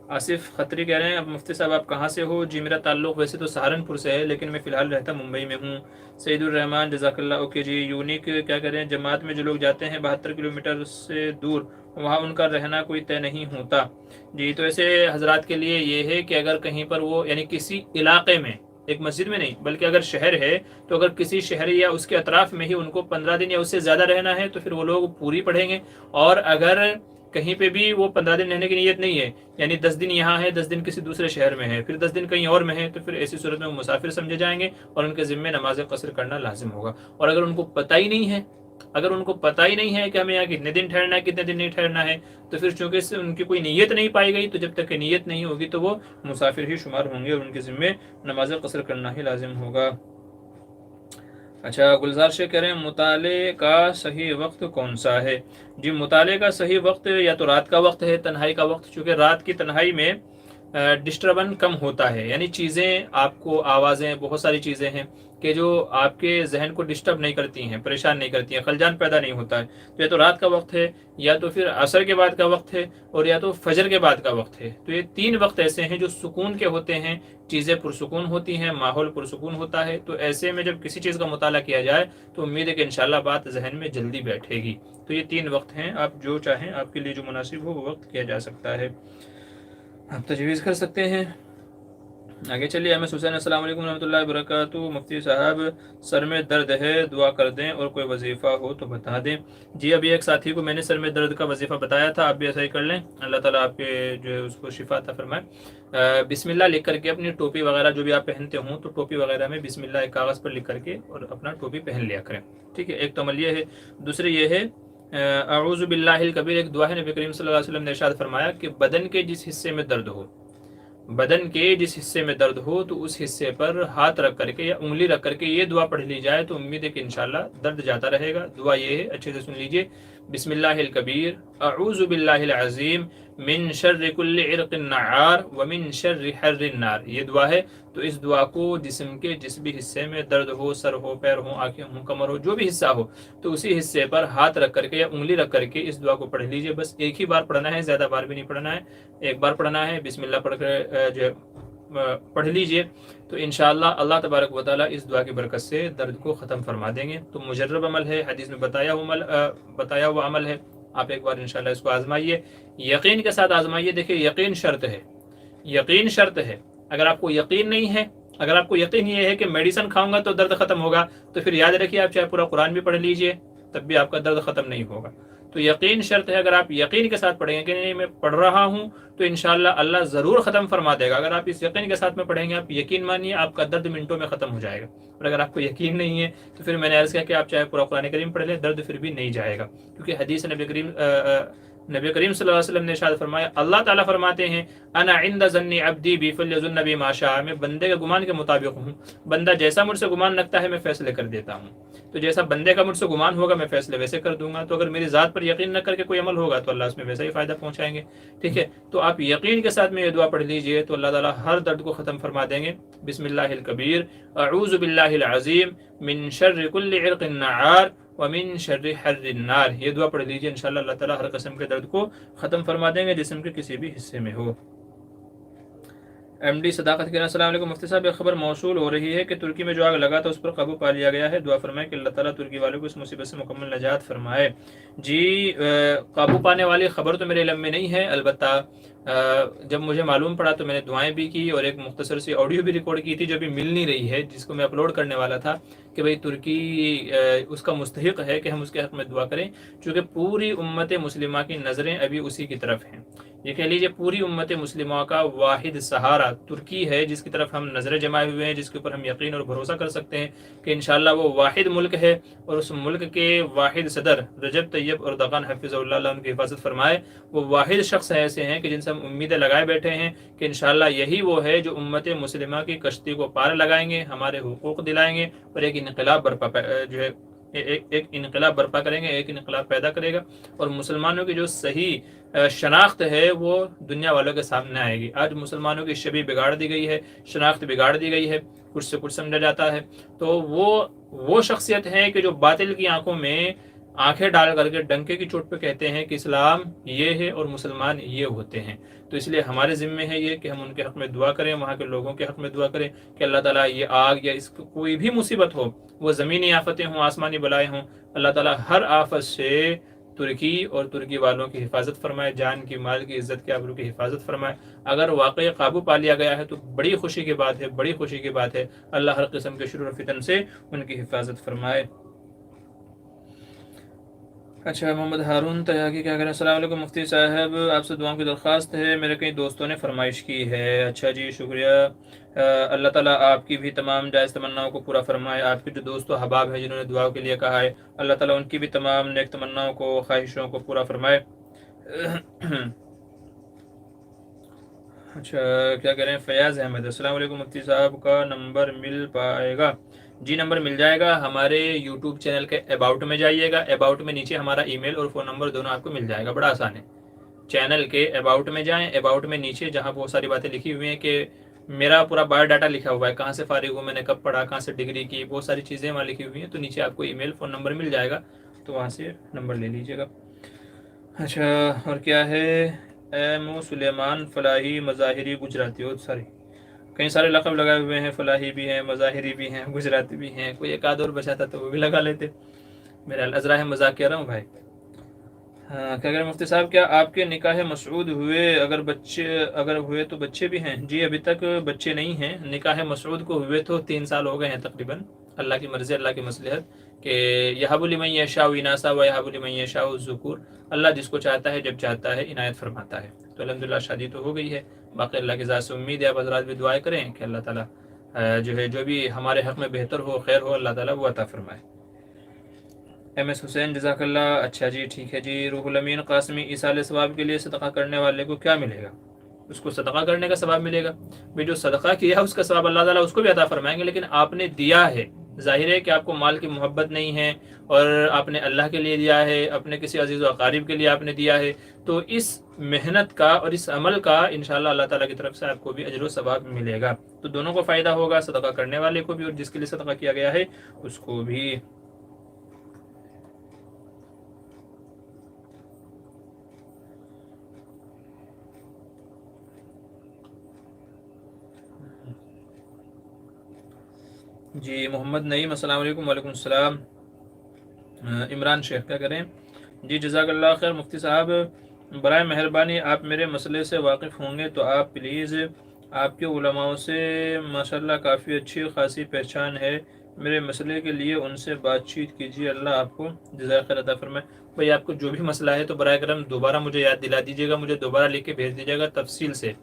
آصف خطری کہہ رہے ہیں اب مفتی صاحب آپ کہاں سے ہو؟ جی میرا تعلق ویسے تو سہارنپور سے ہے، لیکن میں فی الحال رہتا ممبئی میں ہوں۔ سعید الرحمان جزاک اللہ، اوکے جی۔ یونیک کیا کہہ رہے ہیں جماعت میں جو لوگ جاتے ہیں 72 کلومیٹر سے دور، وہاں ان کا رہنا کوئی طے نہیں ہوتا؟ جی تو ایسے حضرات کے لیے یہ ہے کہ اگر کہیں پر وہ یعنی کسی علاقے میں، ایک مسجد میں نہیں بلکہ اگر شہر ہے تو اگر کسی شہر یا اس کے اطراف میں ہی ان کو 15 دن یا اس سے زیادہ رہنا ہے تو پھر وہ لوگ پوری پڑھیں گے، اور اگر کہیں پہ بھی وہ 15 دن رہنے کی نیت نہیں ہے، یعنی 10 دن یہاں ہے، 10 دن کسی دوسرے شہر میں ہے، پھر 10 دن کہیں اور میں ہے، تو پھر ایسی صورت میں وہ مسافر سمجھے جائیں گے اور ان کے ذمے نماز قصر کرنا لازم ہوگا۔ اور اگر ان کو پتہ ہی نہیں ہے کہ ہمیں یہاں کتنے دن ٹھہرنا ہے کتنے دن نہیں ٹھہرنا ہے، تو پھر چونکہ اس سے ان کی کوئی نیت نہیں پائی گئی، تو جب تک کہ نیت نہیں ہوگی تو وہ مسافر ہی شمار ہوں گے اور ان کے ذمے نماز قصر کرنا ہی لازم ہوگا۔ اچھا گلزار شیخ کہہ رہے ہیں مطالعے کا صحیح وقت کون سا ہے؟ جی مطالعے کا صحیح وقت یا تو رات کا وقت ہے، تنہائی کا وقت، چونکہ رات کی تنہائی میں ڈسٹربن کم ہوتا ہے، یعنی چیزیں آپ کو، آوازیں، بہت ساری چیزیں ہیں کہ جو آپ کے ذہن کو ڈسٹرب نہیں کرتی ہیں، پریشان نہیں کرتی ہیں، خلجان پیدا نہیں ہوتا ہے، تو یا تو رات کا وقت ہے، یا تو پھر عصر کے بعد کا وقت ہے، اور یا تو فجر کے بعد کا وقت ہے۔ تو یہ 3 وقت ایسے ہیں جو سکون کے ہوتے ہیں، چیزیں پرسکون ہوتی ہیں، ماحول پرسکون ہوتا ہے، تو ایسے میں جب کسی چیز کا مطالعہ کیا جائے تو امید ہے کہ انشاءاللہ بات ذہن میں جلدی بیٹھے گی۔ تو یہ 3 وقت ہیں، آپ جو چاہیں، آپ کے لیے جو مناسب ہو وہ وقت کیا جا سکتا ہے، آپ تجویز کر سکتے ہیں۔ آگے چلیے احمد حسین السلام علیکم ورحمۃ اللہ وبرکاتہ، مفتی صاحب سر میں درد ہے دعا کر دیں اور کوئی وظیفہ ہو تو بتا دیں۔ جی ابھی ایک ساتھی کو میں نے سر میں درد کا وظیفہ بتایا تھا، آپ بھی ایسا ہی کر لیں، اللہ تعالیٰ آپ کے جو ہے اس کو شفا عطا فرمائے۔ بسم اللہ لکھ کر کے اپنی ٹوپی وغیرہ جو بھی آپ پہنتے ہوں تو ٹوپی وغیرہ میں بسم اللہ ایک کاغذ پر لکھ کر کے اور اپنا ٹوپی پہن لیا کریں، ٹھیک ہے۔ ایک تو عمل یہ ہے، دوسری یہ ہے اعوذ باللہ الکبیر، ایک دعا ہے نبی کریم صلی اللہ علیہ وسلم نے ارشاد فرمایا کہ بدن کے جس حصے میں درد ہو تو اس حصے پر ہاتھ رکھ کر کے یا انگلی رکھ کر کے یہ دعا پڑھ لی جائے تو امید ہے کہ انشاءاللہ درد جاتا رہے گا۔ دعا یہ ہے، اچھے سے سن لیجئے، بسم اللہ الکبیر اعوذ باللہ العظیم من شر کل عرق النعار ومن شر حر النار، یہ دعا ہے۔ تو اس دعا کو جسم کے جس بھی حصے میں درد ہو، سر ہو، پیر ہو، آنکھیں ہوں، کمر ہو، جو بھی حصہ ہو، تو اسی حصے پر ہاتھ رکھ کر کے یا انگلی رکھ کر کے اس دعا کو پڑھ لیجئے۔ بس ایک ہی بار پڑھنا ہے، زیادہ بار بھی نہیں پڑھنا ہے، ایک بار پڑھنا ہے، بسم اللہ پڑھ کر جو پڑھ لیجئے، تو انشاءاللہ اللہ تبارک و تعالیٰ اس دعا کی برکت سے درد کو ختم فرما دیں گے۔ تو مجرب عمل ہے، حدیث میں بتایا ہوا عمل ہے، آپ ایک بار انشاءاللہ اس کو آزمائیے، یقین کے ساتھ آزمائیے۔ دیکھیں یقین شرط ہے، یقین شرط ہے۔ اگر آپ کو یقین نہیں ہے، اگر آپ کو یقین یہ ہے کہ میڈیسن کھاؤں گا تو درد ختم ہوگا، تو پھر یاد رکھیے آپ چاہے پورا قرآن بھی پڑھ لیجئے تب بھی آپ کا درد ختم نہیں ہوگا۔ تو یقین شرط ہے، اگر آپ یقین کے ساتھ پڑھیں گے کہ نہیں میں پڑھ رہا ہوں تو انشاءاللہ اللہ ضرور ختم فرما دے گا۔ اگر آپ اس یقین کے ساتھ میں پڑھیں گے، آپ یقین مانیے آپ کا درد منٹوں میں ختم ہو جائے گا۔ اور اگر آپ کو یقین نہیں ہے تو پھر میں نے عرض کیا کہ آپ چاہے پورا قرآن کریم پڑھ لیں، درد پھر بھی نہیں جائے گا، کیونکہ حدیث نبی کریم صلی اللہ علیہ وسلم نے ارشاد فرمایا، اللہ تعالیٰ فرماتے ہیں انا عند ظن عبدی بی فلیظن بی ما شاء، میں بندے کے گمان کے مطابق ہوں، بندہ جیسا مجھ سے گمان رکھتا ہے میں فیصلے کر دیتا ہوں، تو جیسا بندے کا مجھ سے گمان ہوگا میں فیصلے ویسے کر دوں گا۔ تو اگر میری ذات پر یقین نہ کر کے کوئی عمل ہوگا تو اللہ اس میں ویسا ہی فائدہ پہنچائیں گے، ٹھیک ہے۔ تو آپ یقین کے ساتھ میں یہ دعا پڑھ لیجئے تو اللہ تعالیٰ ہر درد کو ختم فرما دیں گے۔ بسم اللہ الکبیر اعوذ باللہ العظیم من شر کل عرق النعار ومن شر حر النار، یہ دعا پڑھ لیجئے، انشاءاللہ اللہ تعالیٰ ہر قسم کے درد کو ختم فرما دیں گے جسم کے کسی بھی حصے میں ہو۔ ایم ڈی صداقت کے السلام علیکم مفتی صاحب، ایک خبر موصول ہو رہی ہے کہ ترکی میں جو آگ لگا تھا اس پر قابو پا لیا گیا ہے، دعا فرمائیں کہ اللہ تعالیٰ ترکی والوں کو اس مصیبت سے مکمل نجات فرمائے۔ جی قابو پانے والی خبر تو میرے علم میں نہیں ہے، البتہ جب مجھے معلوم پڑا تو میں نے دعائیں بھی کی اور ایک مختصر سی آڈیو بھی ریکارڈ کی تھی جو ابھی مل نہیں رہی ہے، جس کو میں اپلوڈ کرنے والا تھا کہ بھئی ترکی اس کا مستحق ہے کہ ہم اس کے حق میں دعا کریں، چونکہ پوری امت مسلمہ کی نظریں ابھی اسی کی طرف ہیں۔ یہ کہہ لیجیے پوری امت مسلمہ کا واحد سہارا ترکی ہے، جس کی طرف ہم نظریں جمائے ہوئے ہیں، جس کے اوپر ہم یقین اور بھروسہ کر سکتے ہیں کہ انشاءاللہ وہ واحد ملک ہے، اور اس ملک کے واحد صدر رجب طیب اردغان حفظ اللہ ان کی حفاظت فرمائے، وہ واحد شخص ایسے ہیں کہ جن سے ہم امیدیں لگائے بیٹھے ہیں کہ انشاءاللہ یہی وہ ہے جو امت مسلمہ کی کشتی کو پار لگائیں گے، ہمارے حقوق دلائیں گے، اور ایک انقلاب برپا جو ہے ایک انقلاب برپا کریں گے، ایک انقلاب پیدا کرے گا، اور مسلمانوں کی جو صحیح شناخت ہے وہ دنیا والوں کے سامنے آئے گی۔ آج مسلمانوں کی شبیہ بگاڑ دی گئی ہے، شناخت بگاڑ دی گئی ہے، کچھ سے کچھ سمجھا جاتا ہے، تو وہ شخصیت ہے کہ جو باطل کی آنکھوں میں آنکھیں ڈال کر کے ڈنکے کی چوٹ پہ کہتے ہیں کہ اسلام یہ ہے اور مسلمان یہ ہوتے ہیں۔ تو اس لیے ہمارے ذمہ ہے یہ کہ ہم ان کے حق میں دعا کریں، وہاں کے لوگوں کے حق میں دعا کریں کہ اللہ تعالیٰ یہ آگ یا اس کوئی بھی مصیبت ہو، وہ زمینی آفتیں ہوں، آسمانی بلائیں ہوں، اللہ تعالیٰ ہر آفت سے ترکی اور ترکی والوں کی حفاظت فرمائے، جان کی، مال کی، عزت کی، آبرو کی حفاظت فرمائے۔ اگر واقعی قابو پا لیا گیا ہے تو بڑی خوشی کی بات ہے، بڑی خوشی کی بات ہے، اللہ ہر قسم کے شرور و فتن سے ان کی حفاظت فرمائے۔ اچھا محمد ہارون تیاگی کیا کہنا، السلام علیکم مفتی صاحب، آپ سے دعاؤں کی درخواست ہے، میرے کئی دوستوں نے فرمائش کی ہے۔ اچھا جی شکریہ، اللہ تعالیٰ آپ کی بھی تمام جائز تمناؤں کو پورا فرمائے۔ آپ کے جو دوست و احباب ہیں جنہوں نے دعاؤں کے لیے کہا ہے، اللہ تعالیٰ ان کی بھی تمام نیک تمناؤں کو، خواہشوں کو پورا فرمائے۔ اچھا کیا کہہ رہے ہیں فیاض احمد، السلام علیکم مفتی صاحب کا نمبر مل پائے گا؟ جی نمبر مل جائے گا، ہمارے یوٹیوب چینل کے اباؤٹ میں جائیے گا، اباؤٹ میں نیچے ہمارا ای میل اور فون نمبر دونوں آپ کو مل جائے گا، بڑا آسان ہے۔ چینل کے اباؤٹ میں جائیں، اباؤٹ میں نیچے جہاں بہت ساری باتیں لکھی ہوئی ہیں کہ میرا پورا بایو ڈاٹا لکھا ہوا ہے، کہاں سے فارغ ہوں، میں نے کب پڑھا، کہاں سے ڈگری کی، بہت ساری چیزیں وہاں لکھی ہوئی ہیں، تو نیچے آپ کو ای میل فون نمبر مل جائے گا، تو وہاں سے نمبر لے لیجیے گا۔ اچھا اور کیا ہے، ایم سلیمان فلاحی مظاہری گجراتی، ساری کئی سارے لقب لگائے ہوئے ہیں، فلاحی بھی ہیں، مظاہری بھی ہیں، گجراتی بھی ہیں، کوئی ایک آدھ اور بچا تھا تو وہ بھی لگا لیتے، میرا الازرا ہے، مذاق کہہ رہا ہوں بھائی۔ ہاں کیا کہہ رہے مفتی صاحب، کیا آپ کے نکاح مسعود ہوئے، اگر ہوئے تو بچے بھی ہیں؟ جی ابھی تک بچے نہیں ہیں، نکاح مسعود کو ہوئے تو 3 سال ہو گئے ہیں تقریباً، اللہ کی مرضی، اللہ کی مصلحت کہ یہب لمن یشاء اناثا و یہب لمن یشاء الذکور، اللہ جس کو چاہتا ہے جب چاہتا ہے عنایت فرماتا ہے۔ تو الحمدللہ شادی تو ہو گئی ہے، باقی اللہ کی ذات سے امید ہے آپ حضرات بھی دعائیں کریں کہ اللہ تعالیٰ جو ہے جو بھی ہمارے حق میں بہتر ہو، خیر ہو، اللہ تعالیٰ وہ عطا فرمائے۔ ایم ایس حسین جزاک اللہ، اچھا جی ٹھیک ہے جی۔ روح الامین قاسمی، ایصال ثواب کے لیے صدقہ کرنے والے کو کیا ملے گا؟ اس کو صدقہ کرنے کا ثواب ملے گا، بھئی جو صدقہ کیا اس کا ثواب اللہ تعالیٰ اس کو بھی عطا فرمائیں گے، لیکن آپ نے دیا ہے، ظاہر ہے کہ آپ کو مال کی محبت نہیں ہے اور آپ نے اللہ کے لیے دیا ہے، اپنے کسی عزیز و اقارب کے لیے آپ نے دیا ہے، تو اس محنت کا اور اس عمل کا انشاءاللہ اللہ تعالیٰ کی طرف سے آپ کو بھی اجر و ثواب ملے گا، تو دونوں کو فائدہ ہوگا، صدقہ کرنے والے کو بھی اور جس کے لیے صدقہ کیا گیا ہے اس کو بھی۔ جی محمد نعیم السلام علیکم۔ وعلیکم السلام۔ عمران شیخ کیا کریں؟ جی جزاک اللہ خیر مفتی صاحب، برائے مہربانی آپ میرے مسئلے سے واقف ہوں گے تو آپ پلیز، آپ کے علماء سے ماشاءاللہ کافی اچھی خاصی پہچان ہے، میرے مسئلے کے لیے ان سے بات چیت کیجیے، اللہ آپ کو جزاک خیر عطا فرمائے۔ بھائی آپ کو جو بھی مسئلہ ہے تو برائے کرم دوبارہ مجھے یاد دلا دیجیے گا، مجھے دوبارہ لکھ کے بھیج دیجیے گا، تفصیل سے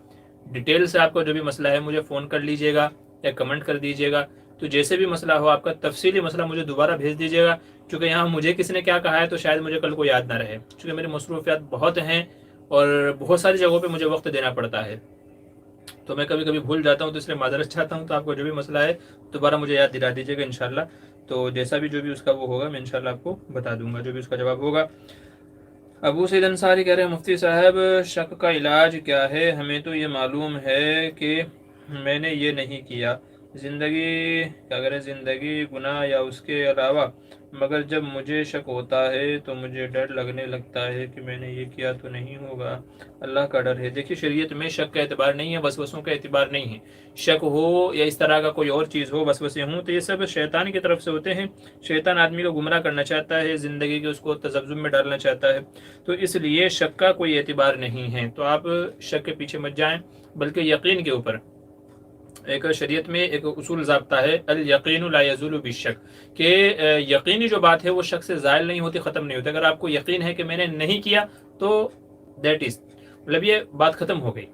ڈیٹیل سے آپ کو جو بھی مسئلہ ہے مجھے فون کر لیجیے گا یا کمنٹ کر دیجیے گا، تو جیسے بھی مسئلہ ہو آپ کا تفصیلی مسئلہ مجھے دوبارہ بھیج دیجیے گا، کیونکہ یہاں مجھے کس نے کیا کہا ہے تو شاید مجھے کل کو یاد نہ رہے، کیونکہ میری مصروفیات بہت ہیں اور بہت ساری جگہوں پہ مجھے وقت دینا پڑتا ہے، تو میں کبھی کبھی بھول جاتا ہوں، تو اس لیے معذرت چاہتا ہوں، تو آپ کو جو بھی مسئلہ ہے دوبارہ مجھے یاد دلا دیجیے گا انشاءاللہ، تو جیسا بھی جو بھی اس کا وہ ہوگا میں انشاءاللہ آپ کو بتا دوں گا، جو بھی اس کا جواب ہوگا۔ ابو سعید انصاری کہہ رہے ہیں مفتی صاحب شک کا علاج کیا ہے؟ ہمیں تو یہ معلوم ہے کہ میں نے یہ نہیں کیا، زندگی گناہ یا اس کے علاوہ، مگر جب مجھے شک ہوتا ہے تو مجھے ڈر لگنے لگتا ہے کہ میں نے یہ کیا تو نہیں ہوگا، اللہ کا ڈر ہے۔ دیکھیے شریعت میں شک کا اعتبار نہیں ہے، وسوسوں کا اعتبار نہیں ہے، شک ہو یا اس طرح کا کوئی اور چیز ہو، وسوسے ہوں تو یہ سب شیطان کی طرف سے ہوتے ہیں، شیطان آدمی کو گمراہ کرنا چاہتا ہے، زندگی کے اس کو تذبذب میں ڈالنا چاہتا ہے، تو اس لیے شک کا کوئی اعتبار نہیں ہے، تو آپ شک کے پیچھے مت جائیں، بلکہ یقین کے اوپر ایک شریعت میں ایک اصول ضابطہ ہے، الیقین لا یزول بالشک، کہ یقینی جو بات ہے وہ شک سے زائل نہیں ہوتی، ختم نہیں ہوتی، اگر آپ کو یقین ہے کہ میں نے نہیں کیا تو دیٹ از، مطلب یہ بات ختم ہو گئی،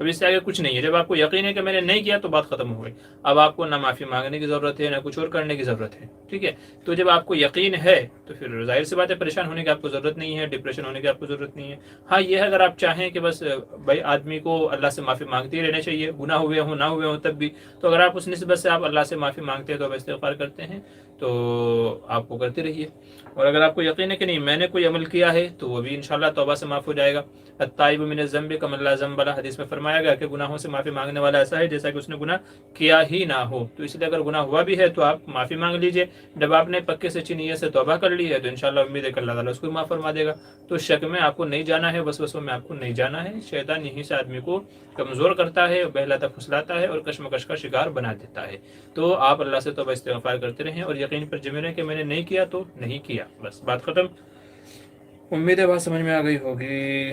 اب اس سے آگے کچھ نہیں ہے، جب آپ کو یقین ہے کہ میں نے نہیں کیا تو بات ختم ہو گئی، اب آپ کو نہ معافی مانگنے کی ضرورت ہے نہ کچھ اور کرنے کی ضرورت ہے، ٹھیک ہے، تو جب آپ کو یقین ہے تو پھر ظاہر سی بات ہے پریشان ہونے کی آپ کو ضرورت نہیں ہے، ڈپریشن ہونے کی آپ کو ضرورت نہیں ہے۔ ہاں یہ ہے اگر آپ چاہیں کہ بس بھائی آدمی کو اللہ سے معافی مانگتے ہی رہنا چاہیے، گناہ ہوئے ہوں نہ ہوئے ہوں تب بھی، تو اگر آپ اس نسبت سے آپ اللہ سے معافی مانگتے ہیں تو استغفار کرتے ہیں تو آپ کو کرتے رہیے، اور اگر آپ کو یقین ہے کہ نہیں میں نے کوئی عمل کیا ہے تو وہ بھی انشاءاللہ توبہ سے معاف ہو جائے گا، التائب من الذنب کمن لا ذنب لہ، حدیث میں فرمایا گیا کہ گناہوں سے معافی مانگنے والا ایسا ہے جیسا کہ اس نے گناہ کیا ہی نہ ہو، تو اس لیے اگر گناہ ہوا بھی ہے تو آپ معافی مانگ لیجئے، جب آپ نے پکے سچی نیت سے توبہ کر لی ہے تو انشاءاللہ امید ہے کہ اللہ تعالیٰ اس کو معاف فرما دے گا، تو شک میں آپ کو نہیں جانا ہے، وسوسوں میں آپ کو نہیں جانا ہے، شیطان یہیں سے آدمی کو کمزور کرتا ہے، بہلاتا پھسلاتا ہے اور کشمکش کا شکار بنا دیتا ہے، تو آپ اللہ سے توبہ استغفار کرتے رہیں اور یقین پر جمے رہیں کہ میں نے نہیں کیا تو نہیں کیا، بس بات ختم۔ امید ہے بات سمجھ میں آ گئی ہوگی۔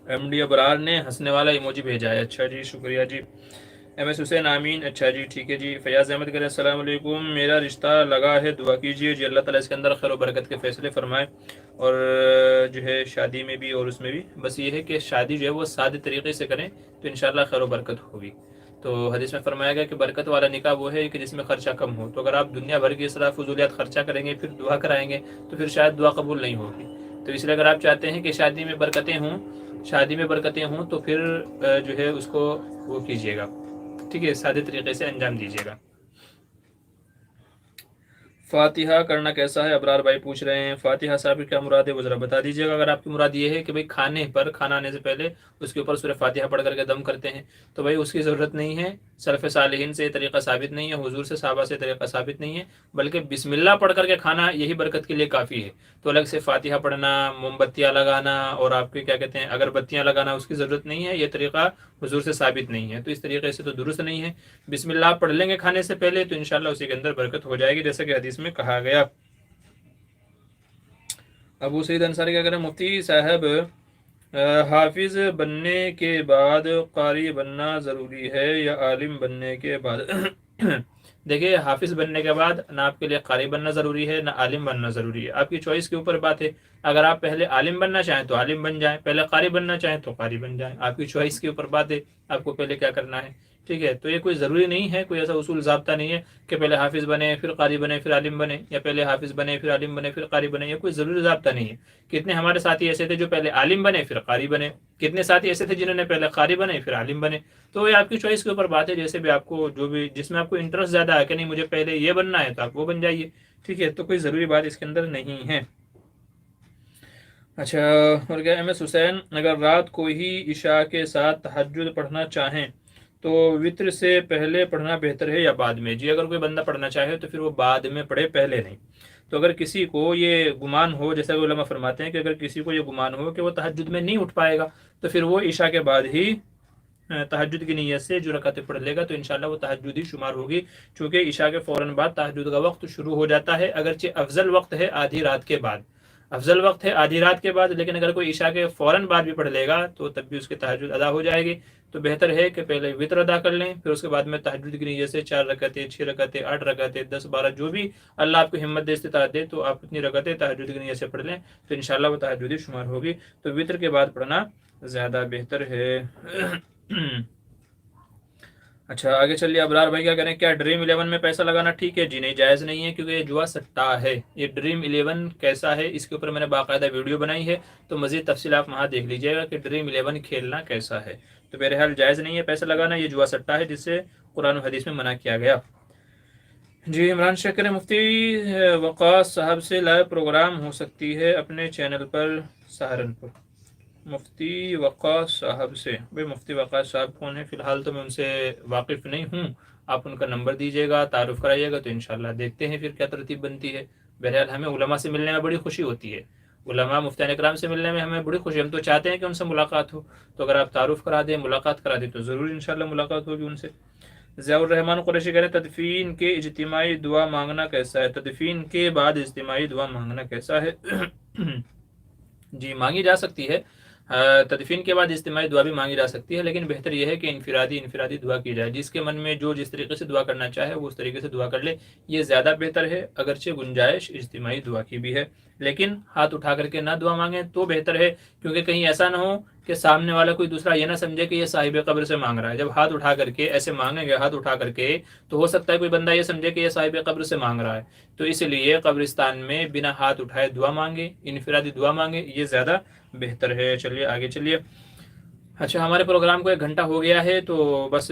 ایم ڈی ابرار نے ہنسنے والا ایموجی بھیجا ہے، اچھا جی شکریہ جی۔ ایم ایس حسین آمین، اچھا جی ٹھیک ہے جی۔ فیاض احمد کہہ رہے السلام علیکم، میرا رشتہ لگا ہے، دعا کیجیے جی، اللہ تعالیٰ اس کے اندر خیر و برکت کے فیصلے فرمائے، اور جو ہے شادی میں بھی اور اس میں بھی، بس یہ ہے کہ شادی جو ہے وہ سادے طریقے سے کریں تو انشاءاللہ خیر و برکت ہوگی، تو حدیث میں فرمایا گیا کہ برکت والا نکاح وہ ہے کہ جس میں خرچہ کم ہو، تو اگر آپ دنیا بھر کی اسراف فضولیات خرچہ کریں گے پھر دعا کرائیں گے تو پھر شاید دعا قبول نہیں ہوگی، تو اس لیے اگر آپ چاہتے ہیں کہ شادی میں برکتیں ہوں تو پھر جو ہے اس کو وہ کیجیے گا، ٹھیک ہے، سادے طریقے سے انجام دیجیے گا۔ فاتحہ کرنا کیسا ہے ابرار بھائی پوچھ رہے ہیں، فاتحہ صاحب کی کیا مراد ہے وہ ذرا بتا دیجیے گا، اگر آپ کی مراد یہ ہے کہ بھائی کھانا آنے سے پہلے اس کے اوپر سورہ فاتحہ پڑھ کر کے دم کرتے ہیں تو بھائی اس کی ضرورت نہیں ہے، سلف صالحین سے یہ طریقہ ثابت نہیں ہے، حضور سے صحابہ سے طریقہ ثابت نہیں ہے، بلکہ بسم اللہ پڑھ کر کے کھانا یہی برکت کے لیے کافی ہے، تو الگ سے فاتحہ پڑھنا، موم بتیاں لگانا اور آپ کے کیا کہتے ہیں اگربتیاں لگانا اس کی ضرورت نہیں ہے، یہ طریقہ حضور سے ثابت نہیں ہے، تو اس طریقے سے تو درست نہیں ہے، بسم اللہ پڑھ لیں گے کھانے سے پہلے تو انشاءاللہ اسی کے اندر برکت ہو جائے گی جیسا کہ حدیث میں کہا گیا۔ ابو سعید انصاری کیا کہہ رہے ہیں مفتی صاحب حافظ بننے کے بعد قاری بننا ضروری ہے یا عالم بننے کے بعد؟ دیکھیے حافظ بننے کے بعد نہ آپ کے لیے قاری بننا ضروری ہے نہ عالم بننا ضروری ہے، آپ کی چوائس کے اوپر بات ہے، اگر آپ پہلے عالم بننا چاہیں تو عالم بن جائیں، پہلے قاری بننا چاہیں تو قاری بن جائیں، آپ کی چوائس کے اوپر بات ہے آپ کو پہلے کیا کرنا ہے، ٹھیک ہے، تو یہ کوئی ضروری نہیں ہے، کوئی ایسا اصول ضابطہ نہیں ہے کہ پہلے حافظ بنے پھر قاری بنے پھر عالم بنے، یا پہلے حافظ بنے پھر عالم بنے پھر قاری بنے، یہ کوئی ضروری ضابطہ نہیں ہے۔ کتنے ہمارے ساتھی ایسے تھے جو پہلے عالم بنے پھر قاری بنے، کتنے ساتھی ایسے تھے جنہوں نے پہلے قاری بنے پھر عالم بنے۔ تو یہ آپ کی چوائس کے اوپر بات ہے، جیسے بھی آپ کو جو بھی جس میں آپ کو انٹرسٹ زیادہ ہے کہ نہیں مجھے پہلے یہ بننا ہے تو آپ وہ بن جائیے، ٹھیک ہے، تو کوئی ضروری بات اس کے اندر نہیں ہے۔ اچھا، اور کیا ایم ایس حسین، اگر رات کو ہی عشاء کے ساتھ تہجد پڑھنا چاہیں تو وطر سے پہلے پڑھنا بہتر ہے یا بعد میں؟ جی اگر کوئی بندہ پڑھنا چاہے تو پھر وہ بعد میں پڑھے، پہلے نہیں۔ تو اگر کسی کو یہ گمان ہو، جیسا کہ علماء فرماتے ہیں کہ اگر کسی کو یہ گمان ہو کہ وہ تہجد میں نہیں اٹھ پائے گا تو پھر وہ عشاء کے بعد ہی تہجد کی نیت سے جو رکعتیں پڑھ لے گا تو انشاءاللہ وہ تہجد ہی شمار ہوگی، چونکہ عشاء کے فوراً بعد تہجد کا وقت شروع ہو جاتا ہے، اگرچہ افضل وقت ہے آدھی رات کے بعد، افضل وقت ہے آدھی رات کے بعد، لیکن اگر کوئی عشاء کے فوراً بعد بھی پڑھ لے گا تو تب بھی اس کی تہجد ادا ہو جائے گی۔ تو بہتر ہے کہ پہلے وطر ادا کر لیں، پھر اس کے بعد میں تہجد کی نیت سے 4 رکعتیں 6 رکعتیں 8 رکعتیں 10 12 جو بھی اللہ آپ کو ہمت دے استطاعت دے تو آپ اتنی رکعتیں تہجد کی نیت سے پڑھ لیں تو انشاءاللہ وہ تہجد ہی شمار ہوگی۔ تو وطر کے بعد پڑھنا زیادہ بہتر ہے۔ اچھا آگے چلیے، ابرار بھائی کیا کریں، کیا ڈریم 11 میں پیسہ لگانا ٹھیک ہے؟ جی نہیں، جائز نہیں ہے، کیونکہ یہ جوا سٹا ہے۔ یہ ڈریم 11 کیسا ہے اس کے اوپر میں نے باقاعدہ ویڈیو بنائی ہے، تو مزید تفصیل آپ وہاں دیکھ لیجیے گا کہ ڈریم 11 کھیلنا کیسا ہے۔ تو بہرحال جائز نہیں ہے پیسہ لگانا، یہ جوا سٹا ہے جس سے قرآن و حدیث میں منع کیا گیا۔ جی عمران شکر، مفتی وقاص صاحب سے لائیو پروگرام ہو سکتی ہے اپنے چینل پر سہارنپور؟ مفتی وقاص صاحب سے، بھائی مفتی وقاص صاحب کون ہے؟ فی الحال تو میں ان سے واقف نہیں ہوں، آپ ان کا نمبر دیجیے گا، تعارف کرائیے گا تو انشاءاللہ دیکھتے ہیں پھر کیا ترتیب بنتی ہے۔ بہرحال ہمیں علماء سے ملنے میں بڑی خوشی ہوتی ہے، علماء مفتیان اکرام سے ملنے میں ہمیں بڑی خوشی، ہم تو چاہتے ہیں کہ ان سے ملاقات ہو، تو اگر آپ تعارف کرا دیں ملاقات کرا دیں تو ضرور انشاءاللہ ملاقات ہوگی ان سے۔ ضیاء الرحمن قریشی کہہ رہے تدفین کے اجتماعی دعا مانگنا کیسا ہے؟ تدفین کے بعد اجتماعی دعا مانگنا کیسا ہے؟ جی مانگی جا سکتی ہے، تدفین کے بعد اجتماعی دعا بھی مانگی جا سکتی ہے، لیکن بہتر یہ ہے کہ انفرادی دعا کی جائے، جس کے من میں جو جس طریقے سے دعا کرنا چاہے وہ اس طریقے سے دعا کر لے، یہ زیادہ بہتر ہے، اگرچہ گنجائش اجتماعی دعا کی بھی ہے، لیکن ہاتھ اٹھا کر کے نہ دعا مانگیں تو بہتر ہے، کیونکہ کہیں ایسا نہ ہو کہ سامنے والا کوئی دوسرا یہ نہ سمجھے کہ یہ صاحب قبر سے مانگ رہا ہے۔ جب ہاتھ اٹھا کر کے ایسے مانگیں گے ہاتھ اٹھا کر کے تو ہو سکتا ہے کوئی بندہ یہ سمجھے کہ یہ صاحب قبر سے مانگ رہا ہے، تو اس لیے قبرستان میں بنا ہاتھ اٹھائے دعا مانگے، انفرادی دعا مانگے، یہ زیادہ بہتر ہے۔ چلیے آگے چلیے۔ اچھا ہمارے پروگرام کو 1 گھنٹہ ہو گیا ہے، تو بس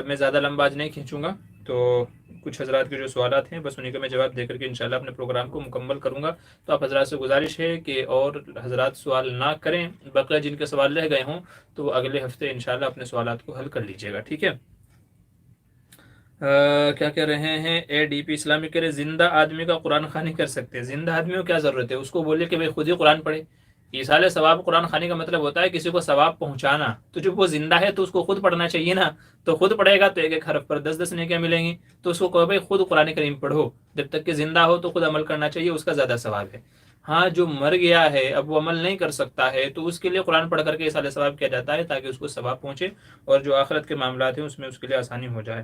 میں زیادہ لمبا آج نہیں کھینچوں گا، تو کچھ حضرات کے جو سوالات ہیں بس انہیں کا میں جواب دے کر کے انشاءاللہ اپنے پروگرام کو مکمل کروں گا۔ تو آپ حضرات سے گزارش ہے کہ اور حضرات سوال نہ کریں، بقیہ جن کے سوال رہ گئے ہوں تو وہ اگلے ہفتے انشاءاللہ اپنے سوالات کو حل کر لیجیے گا، ٹھیک ہے۔ کیا کہہ رہے ہیں اے ڈی پی اسلامی کہہ رہے زندہ آدمی کا قرآن خوانی کر سکتے؟ زندہ آدمی کو کیا ضرورت ہے، اس کو بولے کہ بھائی خود ہی قرآن پڑھے۔ ایصال ثواب قرآن خوانی کا مطلب ہوتا ہے کسی کو ثواب پہنچانا، تو جب وہ زندہ ہے تو اس کو خود پڑھنا چاہیے نا، تو خود پڑھے گا تو 1 حرف پر 10 نیکیاں ملیں گی، تو اس کو کہو بھائی خود قرآن کریم پڑھو، جب تک کہ زندہ ہو تو خود عمل کرنا چاہیے، اس کا زیادہ ثواب ہے۔ ہاں جو مر گیا ہے اب وہ عمل نہیں کر سکتا ہے تو اس کے لیے قرآن پڑھ کر کے ایصال ثواب کیا جاتا ہے تاکہ اس کو ثواب پہنچے اور جو آخرت کے معاملات ہیں اس میں اس کے لیے آسانی ہو جائے،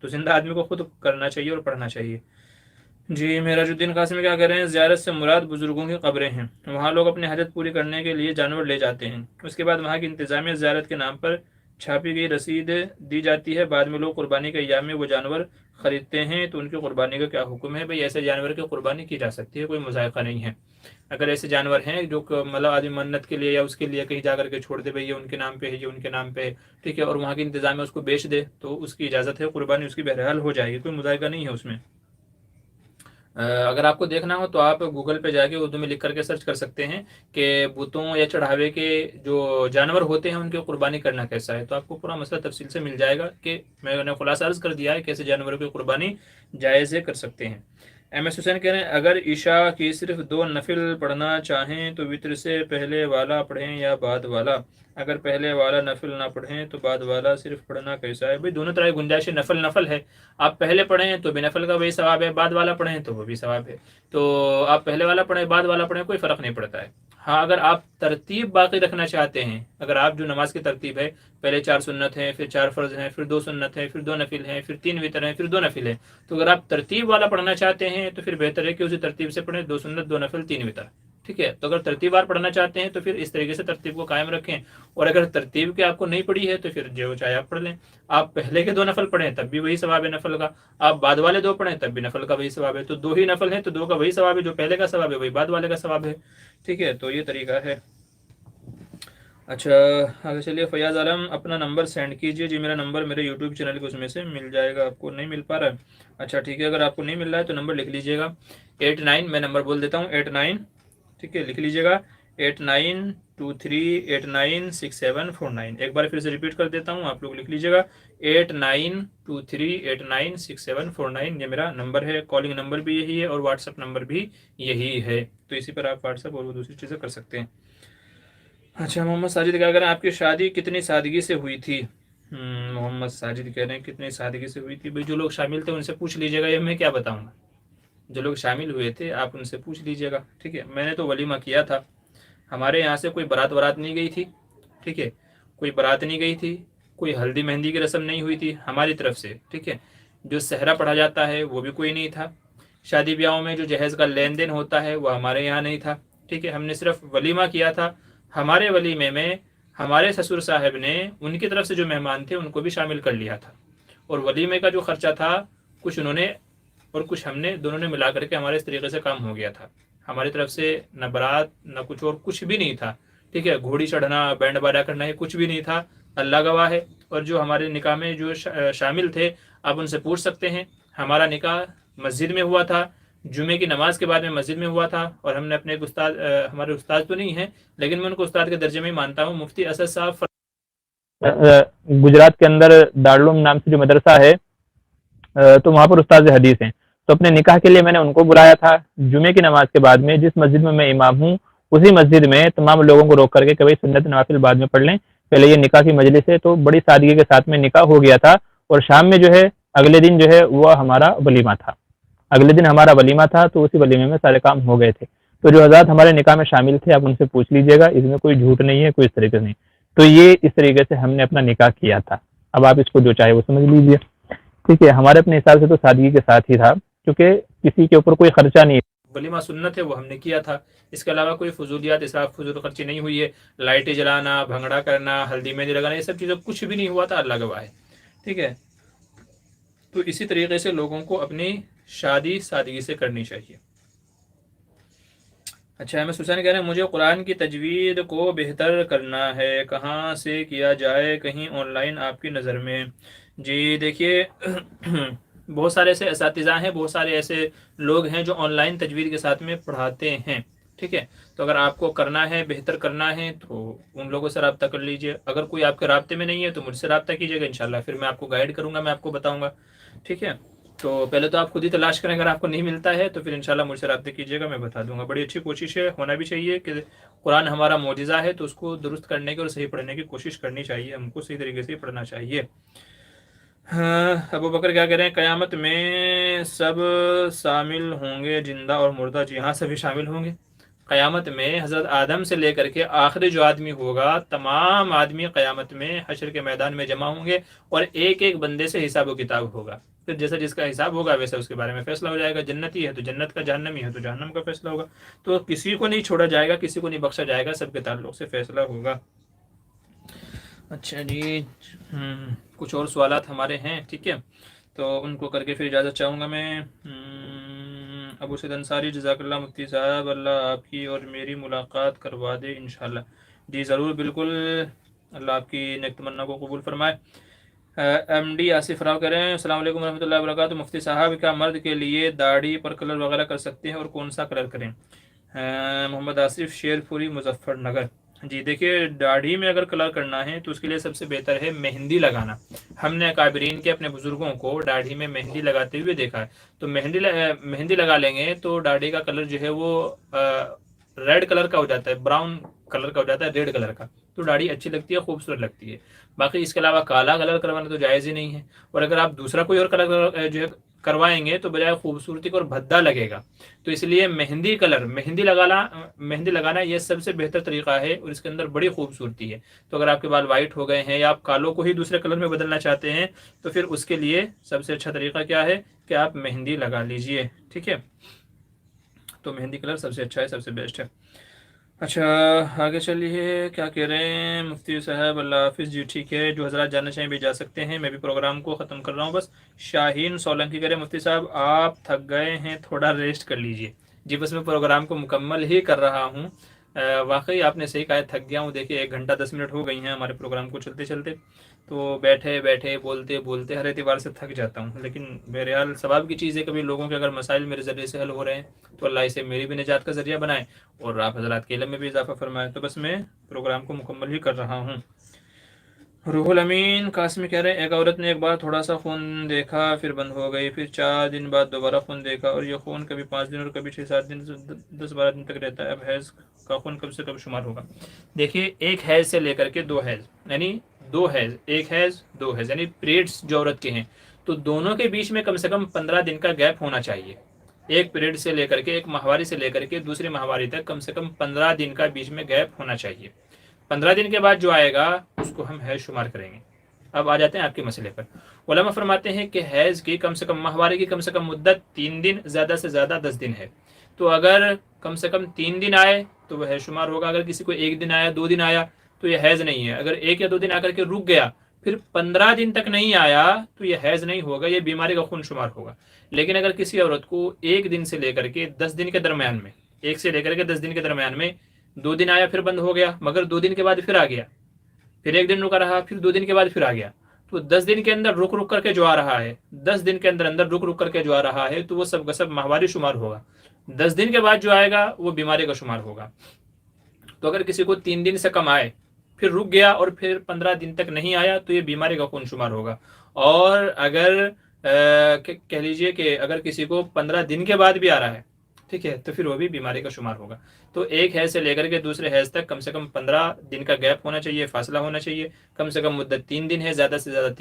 تو زندہ آدمی کو خود کرنا چاہیے اور پڑھنا چاہیے۔ جی معراج الدین قاسمی کیا کہہ رہے ہیں زیارت سے مراد بزرگوں کی قبریں ہیں، وہاں لوگ اپنی حاجت پوری کرنے کے لیے جانور لے جاتے ہیں، اس کے بعد وہاں کی انتظامیہ زیارت کے نام پر چھاپی گئی رسید دی جاتی ہے، بعد میں لوگ قربانی کے ایام میں وہ جانور خریدتے ہیں، تو ان کی قربانی کا کیا حکم ہے؟ بھئی ایسے جانور کی قربانی کی جا سکتی ہے، کوئی مذائقہ نہیں ہے۔ اگر ایسے جانور ہیں جو مطلب آدمی منت کے لیے یا اس کے لیے کہیں جا کر کے چھوڑ دے بھئی یہ ان کے نام پہ ہے یہ ان کے نام پہ ہے، ٹھیک ہے، اور وہاں کی انتظامیہ اس کو بیچ دے تو اس کی اجازت ہے، قربانی اس کی بہرحال ہو جائے گی، کوئی مذائقہ نہیں ہے اس میں۔ اگر آپ کو دیکھنا ہو تو آپ گوگل پہ جا کے اردو میں لکھ کر کے سرچ کر سکتے ہیں کہ بتوں یا چڑھاوے کے جو جانور ہوتے ہیں ان کی قربانی کرنا کیسا ہے، تو آپ کو پورا مسئلہ تفصیل سے مل جائے گا کہ میں نے خلاصہ عرض کر دیا ہے کہ ایسے جانوروں کی قربانی جائز کر سکتے ہیں۔ ایم ایس حسین کہہ رہے ہیں اگر عشاء کی صرف 2 نفل پڑھنا چاہیں تو وطر سے پہلے والا پڑھیں یا بعد والا؟ اگر پہلے والا نفل نہ پڑھیں تو بعد والا صرف پڑھنا کیسا ہے؟ بھئی دونوں طرح کی گنجائش ہے، نفل ہے، آپ پہلے پڑھیں تو بھی نفل کا وہی ثواب ہے، بعد والا پڑھیں تو وہ بھی ثواب ہے، تو آپ پہلے والا پڑھیں بعد والا پڑھیں کوئی فرق نہیں پڑتا ہے۔ ہاں اگر آپ ترتیب باقی رکھنا چاہتے ہیں، اگر آپ جو نماز کی ترتیب ہے پہلے 4 سنت ہیں پھر 4 فرض ہیں پھر 2 سنت ہیں پھر 2 نفل ہیں پھر 3 وتر ہیں پھر 2 نفل ہیں، تو اگر آپ ترتیب والا پڑھنا چاہتے ہیں تو پھر بہتر ہے کہ اسی ترتیب سے پڑھیں، 2 سنت 2 نفل 3 وتر، ٹھیک ہے. تو اگر ترتیب وار پڑھنا چاہتے ہیں تو پھر اس طریقے سے ترتیب کو قائم رکھیں, اور اگر ترتیب کی آپ کو نہیں پڑی ہے تو پھر جو چاہے آپ پڑھ لیں. آپ پہلے کے 2 نفل پڑھیں تب بھی وہی ثواب ہے نفل کا, آپ بعد والے 2 پڑھیں تب بھی نفل کا وہی ثواب ہے. تو 2 ہی نفل ہیں تو 2 کا وہی ثواب ہے, جو پہلے کا ثواب ہے وہی بعد والے کا ثواب ہے. ٹھیک ہے, تو یہ طریقہ ہے. اچھا آگے چلیے. فیاض عالم اپنا نمبر سینڈ کیجیے. جی میرا نمبر میرے یوٹیوب چینل کے اس میں سے مل جائے گا, آپ کو نہیں مل پا رہا ہے. اچھا ٹھیک ہے, اگر آپ کو نہیں مل رہا ہے تو نمبر لکھ لیجیے گا 89. میں نمبر بول دیتا ہوں 89. ٹھیک ہے, لکھ لیجیے گا 8923896749. ایک بار پھر سے ریپیٹ کر دیتا ہوں, آپ لوگ لکھ لیجیے گا 8923896749. یہ میرا نمبر ہے. کالنگ نمبر بھی یہی ہے اور واٹس ایپ نمبر بھی یہی ہے, تو اسی پر آپ واٹس ایپ اور دوسری چیزیں کر سکتے ہیں. اچھا محمد ساجد کیا کہہ رہے ہیں, آپ کی شادی کتنی سادگی سے ہوئی تھی؟ محمد ساجد کہہ رہے ہیں کتنی سادگی سے ہوئی تھی. بھائی جو لوگ شامل تھے ان سے پوچھ لیجیے گا, یہ میں کیا بتاؤں گا. جو لوگ شامل ہوئے تھے آپ ان سے پوچھ لیجیے گا. ٹھیک ہے, میں نے تو ولیمہ کیا تھا. ہمارے یہاں سے کوئی برات نہیں گئی تھی. ٹھیک ہے, کوئی برات نہیں گئی تھی, کوئی ہلدی مہندی کی رسم نہیں ہوئی تھی ہماری طرف سے. ٹھیک ہے, جو صحرا پڑھا جاتا ہے وہ بھی کوئی نہیں تھا. شادی بیاہوں میں جو جہیز کا لین دین ہوتا ہے وہ ہمارے یہاں نہیں تھا. ٹھیک ہے, ہم نے صرف ولیمہ کیا تھا. ہمارے ولیمے میں ہمارے سسر صاحب نے ان کی طرف سے جو مہمان تھے ان کو بھی شامل کر لیا تھا, اور ولیمے کا جو خرچہ تھا کچھ انہوں نے اور کچھ ہم نے, دونوں نے ملا کر کے ہمارے اس طریقے سے کام ہو گیا تھا. ہماری طرف سے نہ برات نہ کچھ اور کچھ بھی نہیں تھا. ٹھیک ہے, گھوڑی چڑھنا بینڈ باجا کرنا ہے کچھ بھی نہیں تھا, اللہ گواہ ہے. اور جو ہمارے نکاح میں جو شامل تھے آپ ان سے پوچھ سکتے ہیں. ہمارا نکاح مسجد میں ہوا تھا, جمعے کی نماز کے بعد میں مسجد میں ہوا تھا. اور ہم نے اپنے ایک استاد, ہمارے استاد تو نہیں ہیں لیکن میں ان کو استاد کے درجے میں مانتا ہوں, مفتی اسد صاحب گجرات کے اندر دارالعلوم نام سے جو مدرسہ ہے, تو وہاں پر استاد حدیث ہیں. تو اپنے نکاح کے لیے میں نے ان کو بلایا تھا. جمعے کی نماز کے بعد میں جس مسجد میں امام ہوں اسی مسجد میں تمام لوگوں کو روک کر کے کہ بھائی سنت نوافل بعد میں پڑھ لیں, پہلے یہ نکاح کی مجلس ہے. تو بڑی سادگی کے ساتھ میں نکاح ہو گیا تھا, اور شام میں جو ہے اگلے دن جو ہے وہ ہمارا ولیمہ تھا. اگلے دن ہمارا ولیمہ تھا, تو اسی ولیمے میں سارے کام ہو گئے تھے. تو جو حضرات ہمارے نکاح میں شامل تھے آپ ان سے پوچھ لیجیے گا, اس میں کوئی جھوٹ نہیں ہے, کوئی اس طریقے سے نہیں. تو یہ اس طریقے سے ہم نے اپنا نکاح کیا تھا. اب آپ اس کو جو چاہے وہ سمجھ لیجیے. ٹھیک ہے, ہمارے اپنے حساب سے تو سادگی کے ساتھ ہی تھا, کیونکہ کسی کے اوپر کوئی خرچہ نہیں ہے. ولیمہ سنت ہے وہ ہم نے کیا تھا. اس کے علاوہ کوئی فضولیات اسراف فضول خرچی نہیں ہوئی ہے. لائٹیں جلانا, بھنگڑا کرنا, ہلدی مہندی لگانا, یہ سب چیزیں کچھ بھی نہیں ہوا تھا, اللہ گواہ ہے. ٹھیک ہے, تو اسی طریقے سے لوگوں کو اپنی شادی سادگی سے کرنی چاہیے. اچھا احمد حسین کہہ رہے ہیں مجھے قرآن کی تجوید کو بہتر کرنا ہے, کہاں سے کیا جائے, کہیں آن لائن آپ کی نظر میں؟ جی دیکھیے بہت سارے ایسے اساتذہ ہیں, بہت سارے ایسے لوگ ہیں جو آن لائن تجوید کے ساتھ میں پڑھاتے ہیں. ٹھیک ہے, تو اگر آپ کو کرنا ہے, بہتر کرنا ہے, تو ان لوگوں سے رابطہ کر لیجئے. اگر کوئی آپ کے رابطے میں نہیں ہے تو مجھ سے رابطہ کیجیے گا, انشاءاللہ پھر میں آپ کو گائیڈ کروں گا, میں آپ کو بتاؤں گا. ٹھیک ہے, تو پہلے تو آپ خود ہی تلاش کریں, اگر آپ کو نہیں ملتا ہے تو پھر انشاءاللہ مجھ سے رابطے کیجیے گا, میں بتا دوں گا. بڑی اچھی کوشش ہے, ہونا بھی چاہیے کہ قرآن ہمارا معجزہ ہے تو اس کو درست کرنے کی اور صحیح پڑھنے کی کوشش کرنی چاہیے, ہم کو صحیح طریقے سے پڑھنا چاہیے. ابو بکر کیا کہہ رہے ہیں, قیامت میں سب شامل ہوں گے زندہ اور مردہ؟ جی ہاں, سبھی شامل ہوں گے. قیامت میں حضرت آدم سے لے کر کے آخری جو آدمی ہوگا, تمام آدمی قیامت میں حشر کے میدان میں جمع ہوں گے, اور ایک ایک بندے سے حساب و کتاب ہوگا. پھر جیسا جس کا حساب ہوگا ویسا اس کے بارے میں فیصلہ ہو جائے گا. جنتی ہے تو جنت کا, جہنمی ہے تو جہنم کا فیصلہ ہوگا. تو کسی کو نہیں چھوڑا جائے گا, کسی کو نہیں بخشا جائے گا, سب کے تعلق سے فیصلہ ہوگا. اچھا جی, کچھ اور سوالات ہمارے ہیں. ٹھیک ہے, تو ان کو کر کے پھر اجازت چاہوں گا میں. ابو سید انصاری جزاک اللہ مفتی صاحب, اللہ آپ کی اور میری ملاقات کروا دے انشاءاللہ. جی ضرور, بالکل, اللہ آپ کی نیک تمنا کو قبول فرمائے. ایم ڈی آصف راؤ کہہ رہے ہیں السلام علیکم ورحمۃ اللہ وبرکاتہ. مفتی صاحب کیا مرد کے لیے داڑھی پر کلر وغیرہ کر سکتے ہیں, اور کون سا کلر کریں؟ محمد آصف, شیر پوری, مظفر نگر. جی دیکھیے, داڑھی میں اگر کلر کرنا ہے تو اس کے لیے سب سے بہتر ہے مہندی لگانا. ہم نے اکابرین کے اپنے بزرگوں کو داڑھی میں مہندی لگاتے ہوئے دیکھا ہے. تو مہندی لگا لیں گے تو داڑھی کا کلر جو ہے وہ ریڈ کلر کا ہو جاتا ہے, براؤن کلر کا ہو جاتا ہے, ریڈ کلر کا. تو داڑھی اچھی لگتی ہے, خوبصورت لگتی ہے. باقی اس کے علاوہ کالا کلر کروانا تو جائز ہی نہیں ہے. اور اگر آپ دوسرا کوئی اور کلر جو ہے کروائیں گے تو بجائے خوبصورتی کو اور بھدا لگے گا. تو اس لیے مہندی لگانا یہ سب سے بہتر طریقہ ہے, اور اس کے اندر بڑی خوبصورتی ہے. تو اگر آپ کے بال وائٹ ہو گئے ہیں یا آپ کالوں کو ہی دوسرے کلر میں بدلنا چاہتے ہیں تو پھر اس کے لیے سب سے اچھا طریقہ کیا ہے کہ آپ مہندی لگا لیجئے. ٹھیک ہے, تو مہندی کلر سب سے اچھا ہے، سب سے بیسٹ ہے۔ اچھا آگے چلیے، کیا کہہ رہے ہیں مفتی صاحب؟ اللہ حافظ جی، ٹھیک ہے، جو حضرات جانا چاہیں بھی جا سکتے ہیں، میں بھی پروگرام کو ختم کر رہا ہوں بس۔ شاہین سولنکی کہہ رہے ہیں مفتی صاحب آپ تھک گئے ہیں، تھوڑا ریسٹ کر لیجئے۔ جی بس میں پروگرام کو مکمل ہی کر رہا ہوں۔ واقعی آپ نے صحیح کہا ہے، تھک گیا ہوں۔ دیکھیے 1 گھنٹہ 10 منٹ ہو گئی ہیں ہمارے پروگرام کو چلتے چلتے، تو بیٹھے بیٹھے بولتے بولتے ہر اعتبار سے تھک جاتا ہوں، لیکن بہرحال ثواب کی چیز ہے، کبھی لوگوں کے اگر مسائل میرے ذریعے سے حل ہو رہے ہیں تو اللہ اسے میری بھی نجات کا ذریعہ بنائے اور آپ حضرات کے علم میں بھی اضافہ فرمائے۔ تو بس میں پروگرام کو مکمل ہی کر رہا ہوں۔ روح الامین قاسمی کہہ رہے ہیں ایک عورت نے ایک بار تھوڑا سا خون دیکھا پھر بند ہو گئی، پھر 4 دن بعد دوبارہ خون دیکھا اور یہ خون کبھی 5 دن اور کبھی 6-7 دن 10-12 دن تک رہتا ہے، اب حیض کا خون کب سے کب شمار ہوگا؟ دیکھیے ایک حیض سے لے کر کے 2 حیض، یعنی 2 حیض، 1 حیض 2 حیض، یعنی پیریڈس جو عورت کے ہیں تو دونوں کے بیچ میں کم سے کم 15 دن کا گیپ ہونا چاہیے۔ ایک پیریڈ سے لے کر کے، ایک ماہواری سے لے کر کے دوسری ماہواری تک کم سے کم 15 دن کا بیچ میں گیپ ہونا چاہیے۔ 15 دن کے بعد جو آئے گا اس کو ہم حیض شمار کریں گے۔ اب آ جاتے ہیں آپ کے مسئلے پر۔ علماء فرماتے ہیں کہ حیض کی کم سے کم، ماہواری کی کم سے کم مدت 3 دن، زیادہ سے زیادہ 10 دن ہے، تو اگر کم سے کم 3 دن آئے تو وہ حیض شمار ہوگا۔ اگر کسی کو 1 دن آیا، 2 دن آیا تو یہ حیض نہیں ہے۔ اگر 1 یا 2 دن آ کر کے رک گیا پھر 15 دن تک نہیں آیا تو یہ حیض نہیں ہوگا، یہ بیماری کا خون شمار ہوگا۔ لیکن اگر کسی عورت کو 1 دن سے لے کر کے 10 دن کے درمیان میں، 1 سے لے کر کے 10 دن کے درمیان میں 2 دن آیا پھر بند ہو گیا، مگر 2 دن کے بعد پھر آ گیا، پھر 1 دن رکا رہا، پھر 2 دن کے بعد پھر آ گیا، تو 10 دن کے اندر رک رک کر کے جو آ رہا ہے، 10 دن کے اندر رک رک کر کے جو آ رہا ہے تو وہ سب کا سب ماہواری شمار ہوگا۔ 10 دن کے بعد جو آئے گا وہ بیماری کا شمار ہوگا۔ تو اگر کسی کو 3 دن سے کم آئے پھر رک گیا اور پھر 15 دن تک نہیں آیا تو یہ بیماری کا خون شمار ہوگا۔ اور اگر کہہ لیجئے کہ اگر کسی کو 15 دن کے بعد بھی آ رہا ہے، ٹھیک ہے، تو پھر وہ بھی بیماری کا شمار ہوگا۔ تو ایک حیض سے لے کر کے دوسرے حیض تک کم سے کم 15 دن کا گیپ ہونا چاہیے، فاصلہ ہونا چاہیے۔ کم سے کم مدت 3 دن ہے، زیادہ سے زیادہ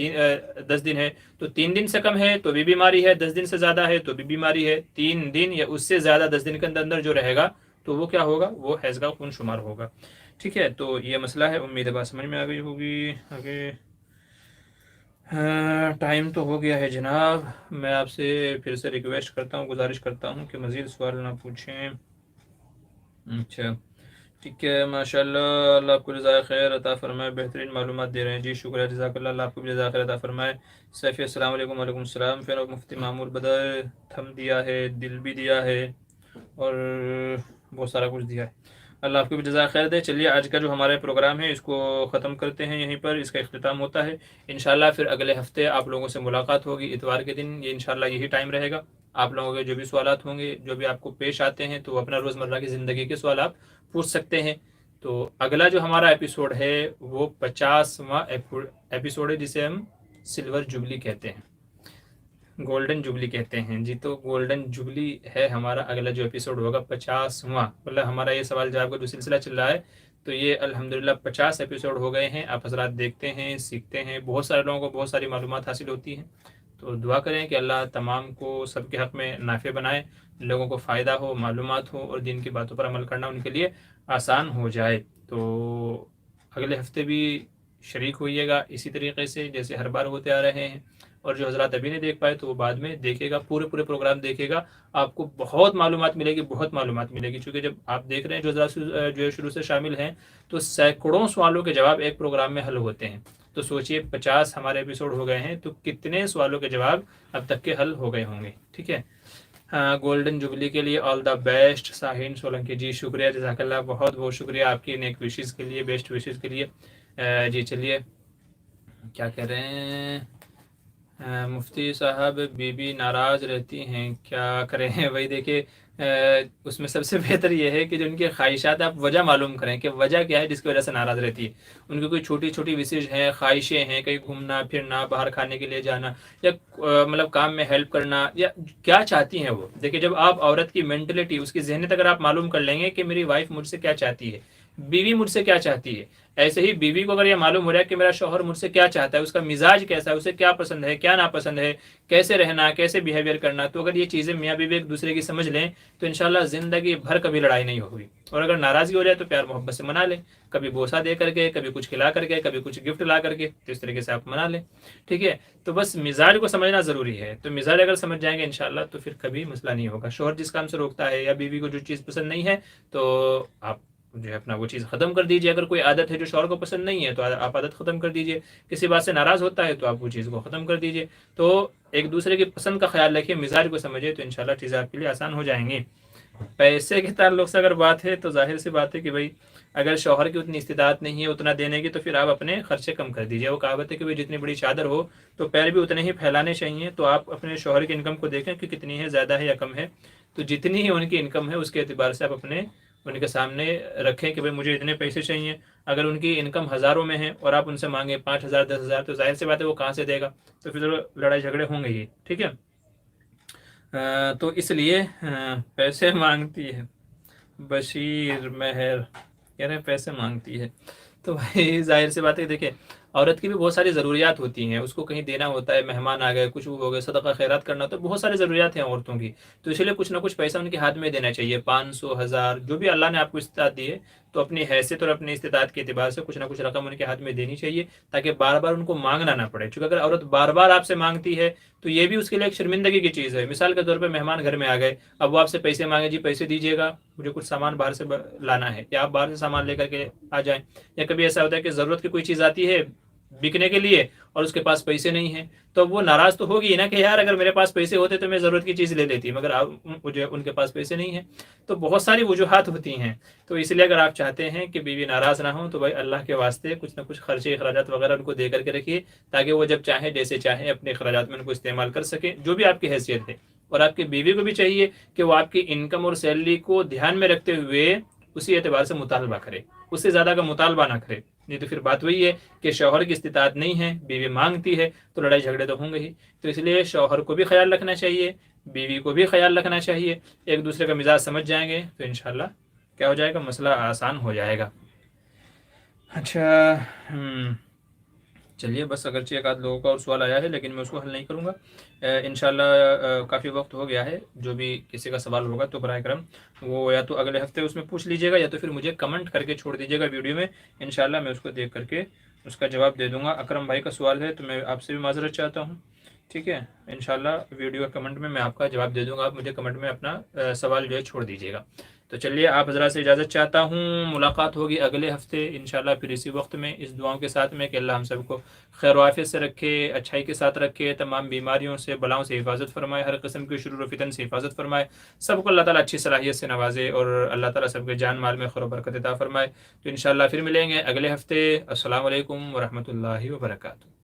10 دن ہے، تو 3 دن سے کم ہے تو بھی بیماری ہے، 10 دن سے زیادہ ہے تو بھی بیماری ہے۔ 3 دن یا اس سے زیادہ 10 دن کے اندر جو رہے گا تو وہ کیا ہوگا؟ وہ حیض کا خون شمار ہوگا۔ ٹھیک ہے، تو یہ مسئلہ ہے، امید ہے بات سمجھ میں آ گئی ہوگی۔ آگے ٹائم تو ہو گیا ہے جناب، میں آپ سے پھر سے ریکویسٹ کرتا ہوں، گزارش کرتا ہوں کہ مزید سوال نہ پوچھیں۔ اچھا ٹھیک ہے، ماشاء اللہ، اللہ آپ کو جزائے خیر عطا فرمائے، بہترین معلومات دے رہے ہیں، جی شکریہ، جزاک اللہ، اللہ آپ کو بھی جزائے خیر عطا فرمائے۔ سیفی السلام علیکم۔ وعلیکم السلام۔ پھر مفتی معمور بدر تھم دیا ہے، دل بھی دیا ہے اور بہت سارا کچھ دیا ہے، اللہ آپ کو بھی جزائے خیر دے۔ چلیے آج کا جو ہمارا پروگرام ہے اس کو ختم کرتے ہیں، یہیں پر اس کا اختتام ہوتا ہے۔ انشاءاللہ پھر اگلے ہفتے آپ لوگوں سے ملاقات ہوگی اتوار کے دن، یہ انشاءاللہ یہی ٹائم رہے گا۔ آپ لوگوں کے جو بھی سوالات ہوں گے، جو بھی آپ کو پیش آتے ہیں، تو اپنا روزمرہ کی زندگی کے سوال آپ پوچھ سکتے ہیں۔ تو اگلا جو ہمارا ایپیسوڈ ہے وہ 50واں ایپیسوڈ ہے، جسے ہم سلور جوبلی کہتے ہیں، گولڈن جوبلی کہتے ہیں جی۔ تو گولڈن جوبلی ہے ہمارا اگلا جو ایپیسوڈ ہوگا 50واں، مطلب ہمارا یہ سوال جواب کا جو سلسلہ چل رہا ہے تو یہ الحمدللہ 50 ایپیسوڈ ہو گئے ہیں۔ آپ حضرات دیکھتے ہیں، سیکھتے ہیں، بہت سارے لوگوں کو بہت ساری معلومات حاصل ہوتی ہیں۔ تو دعا کریں کہ اللہ تمام کو سب کے حق میں نافع بنائے، لوگوں کو فائدہ ہو، معلومات ہو اور دین کی باتوں پر عمل کرنا ان کے لیے آسان ہو جائے۔ تو اگلے ہفتے بھی شریک ہوئیے گا اسی طریقے سے جیسے ہر بار ہوتے آ رہے ہیں، اور جو حضرات ابھی نہیں دیکھ پائے تو وہ بعد میں دیکھے گا، پورے پروگرام دیکھے گا، آپ کو بہت معلومات ملے گی، بہت معلومات ملے گی، چونکہ جب آپ دیکھ رہے ہیں جو حضرات جو شروع سے شامل ہیں تو سینکڑوں سوالوں کے جواب ایک پروگرام میں حل ہوتے ہیں۔ تو سوچئے 50 ہمارے ایپیسوڈ ہو گئے ہیں تو کتنے سوالوں کے جواب اب تک کے حل ہو گئے ہوں گے، ٹھیک ہے۔ گولڈن جوبلی کے لیے آل دا بیسٹ شاہین سولنکی جی، شکریہ، جزاک اللہ، بہت بہت شکریہ آپ کی نیک وشز کے لیے، بیسٹ وشز کے لیے۔ جی چلیے، کیا کہہ رہے ہیں مفتی صاحب، بی بی ناراض رہتی ہیں، کیا کریں؟ وہی دیکھیں، اس میں سب سے بہتر یہ ہے کہ جو ان کی خواہشات آپ وجہ معلوم کریں کہ وجہ کیا ہے جس کی وجہ سے ناراض رہتی ہے۔ ان کی کوئی چھوٹی چھوٹی وشز ہیں، خواہشیں ہیں، کہیں گھومنا پھرنا، باہر کھانے کے لیے جانا، یا مطلب کام میں ہیلپ کرنا، یا کیا چاہتی ہیں وہ۔ دیکھیں جب آپ عورت کی مینٹلٹی، اس کی ذہنیت اگر آپ معلوم کر لیں گے کہ میری وائف مجھ سے کیا چاہتی ہے، بیوی مجھ سے کیا چاہتی ہے، ایسے ہی بیوی کو اگر یہ معلوم ہو رہا ہے کہ میرا شوہر مجھ سے کیا چاہتا ہے، اس کا مزاج کیسا ہے، اسے کیا پسند ہے کیا ناپسند ہے، کیسے رہنا کیسے بیہیویئر کرنا، تو اگر یہ چیزیں میاں بیوی ایک دوسرے کی سمجھ لیں تو انشاءاللہ زندگی بھر کبھی لڑائی نہیں ہوگی. اور اگر ناراضگی ہو جائے تو پیار محبت سے منا لیں، کبھی بوسہ دے کر کے، کبھی کچھ کھلا کر کے، کبھی کچھ گفٹ لا کر کے، تو اس طریقے سے آپ منا لیں. ٹھیک ہے، تو بس مزاج کو سمجھنا ضروری ہے. تو مزاج اگر سمجھ جائیں گے انشاءاللہ تو پھر کبھی مسئلہ نہیں ہوگا. شوہر جس کام سے روکتا ہے یا بیوی کو جو چیز پسند نہیں ہے تو آپ جو ہے اپنا وہ چیز ختم کر دیجیے. اگر کوئی عادت ہے جو شوہر کو پسند نہیں ہے تو آپ عادت ختم کر دیجیے. کسی بات سے ناراض ہوتا ہے تو آپ وہ چیز کو ختم کر دیجیے. تو ایک دوسرے کی پسند کا خیال رکھیے، مزاج کو سمجھیے، تو انشاءاللہ چیزیں آپ کے لیے آسان ہو جائیں گی. پیسے کے تعلق سے اگر بات ہے تو ظاہر سی بات ہے کہ بھائی اگر شوہر کی اتنی استطاعت نہیں ہے اتنا دینے کی تو پھر آپ اپنے خرچے کم کر دیجیے. وہ کہاوت ہے کہ بھائی جتنی بڑی چادر ہو تو پیر بھی اتنے ہی پھیلانے چاہیے. تو آپ اپنے شوہر کی انکم کو دیکھیں کہ کتنی ہے، زیادہ ہے یا کم ہے. تو جتنی ہی ان کی انکم ہے اس کے اعتبار سے آپ اپنے ان کے سامنے رکھیں کہ بھائی مجھے اتنے پیسے چاہیے. اگر ان کی انکم ہزاروں میں ہے اور آپ ان سے مانگیں 5,000 10,000 تو ظاہر سی بات ہے وہ کہاں سے دے گا. تو پھر لڑائی جھگڑے ہوں گے ہی. ٹھیک ہے، تو اس لیے پیسے مانگتی ہے بشیر مہر، کہہ رہے ہیں پیسے مانگتی ہے. تو بھائی ظاہر سی بات ہے، دیکھیں عورت کی بھی بہت ساری ضروریات ہوتی ہیں. اس کو کہیں دینا ہوتا ہے، مہمان آ گئے، کچھ وہ ہو گئے، صدقہ خیرات کرنا، تو بہت ساری ضروریات ہیں عورتوں کی. تو اس لیے کچھ نہ کچھ پیسہ ان کے ہاتھ میں دینا چاہیے. 500 1000 جو بھی اللہ نے آپ کو استطاعت دی ہے تو اپنی حیثیت اور اپنی استطاعت کے اعتبار سے کچھ نہ کچھ رقم ان کے ہاتھ میں دینی چاہیے تاکہ بار بار ان کو مانگنا نہ پڑے. چونکہ اگر عورت بار بار آپ سے مانگتی ہے تو یہ بھی اس کے لیے ایک شرمندگی کی چیز ہے. مثال کے طور پہ مہمان گھر میں آ گئے، اب وہ آپ سے پیسے مانگے، جی پیسے دیجیے گا مجھے کچھ سامان باہر سے لانا ہے، یا آپ باہر سے سامان لے کر کے آ جائیں. یا کبھی ایسا ہوتا ہے کہ ضرورت کی کوئی چیز آتی ہے بکنے کے لیے اور اس کے پاس پیسے نہیں ہیں، تو وہ ناراض تو ہوگی نا کہ یار اگر میرے پاس پیسے ہوتے تو میں ضرورت کی چیز لے لیتی، مگر جو ان کے پاس پیسے نہیں ہیں. تو بہت ساری وجوہات ہوتی ہیں. تو اس لیے اگر آپ چاہتے ہیں کہ بیوی ناراض نہ ہو تو بھائی اللہ کے واسطے کچھ نہ کچھ خرچے اخراجات وغیرہ ان کو دے کر کے رکھیے تاکہ وہ جب چاہیں جیسے چاہیں اپنے اخراجات میں ان کو استعمال کر سکیں جو بھی آپ کی حیثیت ہے. اور آپ کی بیوی کو بھی چاہیے کہ وہ آپ کی انکم اور سیلری کو دھیان میں رکھتے ہوئے اسی اعتبار سے مطالبہ کرے، اس سے زیادہ کا مطالبہ نہ کرے. نہیں تو پھر بات وہی ہے کہ شوہر کی استطاعت نہیں ہے، بیوی مانگتی ہے، تو لڑائی جھگڑے تو ہوں گے ہی. تو اس لیے شوہر کو بھی خیال رکھنا چاہیے، بیوی کو بھی خیال رکھنا چاہیے. ایک دوسرے کا مزاج سمجھ جائیں گے تو انشاءاللہ کیا ہو جائے گا، مسئلہ آسان ہو جائے گا. اچھا، چلیے بس اگرچہ ایک آدھ لوگوں کا اور سوال آیا ہے لیکن میں اس کو حل نہیں کروں گا. انشاءاللہ کافی وقت ہو گیا ہے. جو بھی کسی کا سوال ہوگا تو براہ کرم وہ یا تو اگلے ہفتے اس میں پوچھ لیجیے گا یا تو پھر مجھے کمنٹ کر کے چھوڑ دیجیے گا ویڈیو میں. انشاءاللہ میں اس کو دیکھ کر کے اس کا جواب دے دوں گا. اکرم بھائی کا سوال ہے تو میں آپ سے بھی معذرت چاہتا ہوں. ٹھیک ہے، انشاءاللہ ویڈیو کا کمنٹ میں آپ کا جواب دے دوں گا. آپ مجھے کمنٹ میں اپنا سوال جو ہے چھوڑ دیجیے گا. تو چلیے آپ حضرات سے اجازت چاہتا ہوں. ملاقات ہوگی اگلے ہفتے انشاءاللہ پھر اسی وقت میں اس دعاؤں کے ساتھ میں کہ اللہ ہم سب کو خیر و عافیت سے رکھے، اچھائی کے ساتھ رکھے، تمام بیماریوں سے بلاؤں سے حفاظت فرمائے، ہر قسم کے شرور و فتن سے حفاظت فرمائے. سب کو اللہ تعالیٰ اچھی صلاحیت سے نوازے اور اللہ تعالیٰ سب کے جان مال میں خیر و برکت عطا فرمائے. تو انشاءاللہ پھر ملیں گے اگلے ہفتے. السلام علیکم ورحمۃ اللہ وبرکاتہ.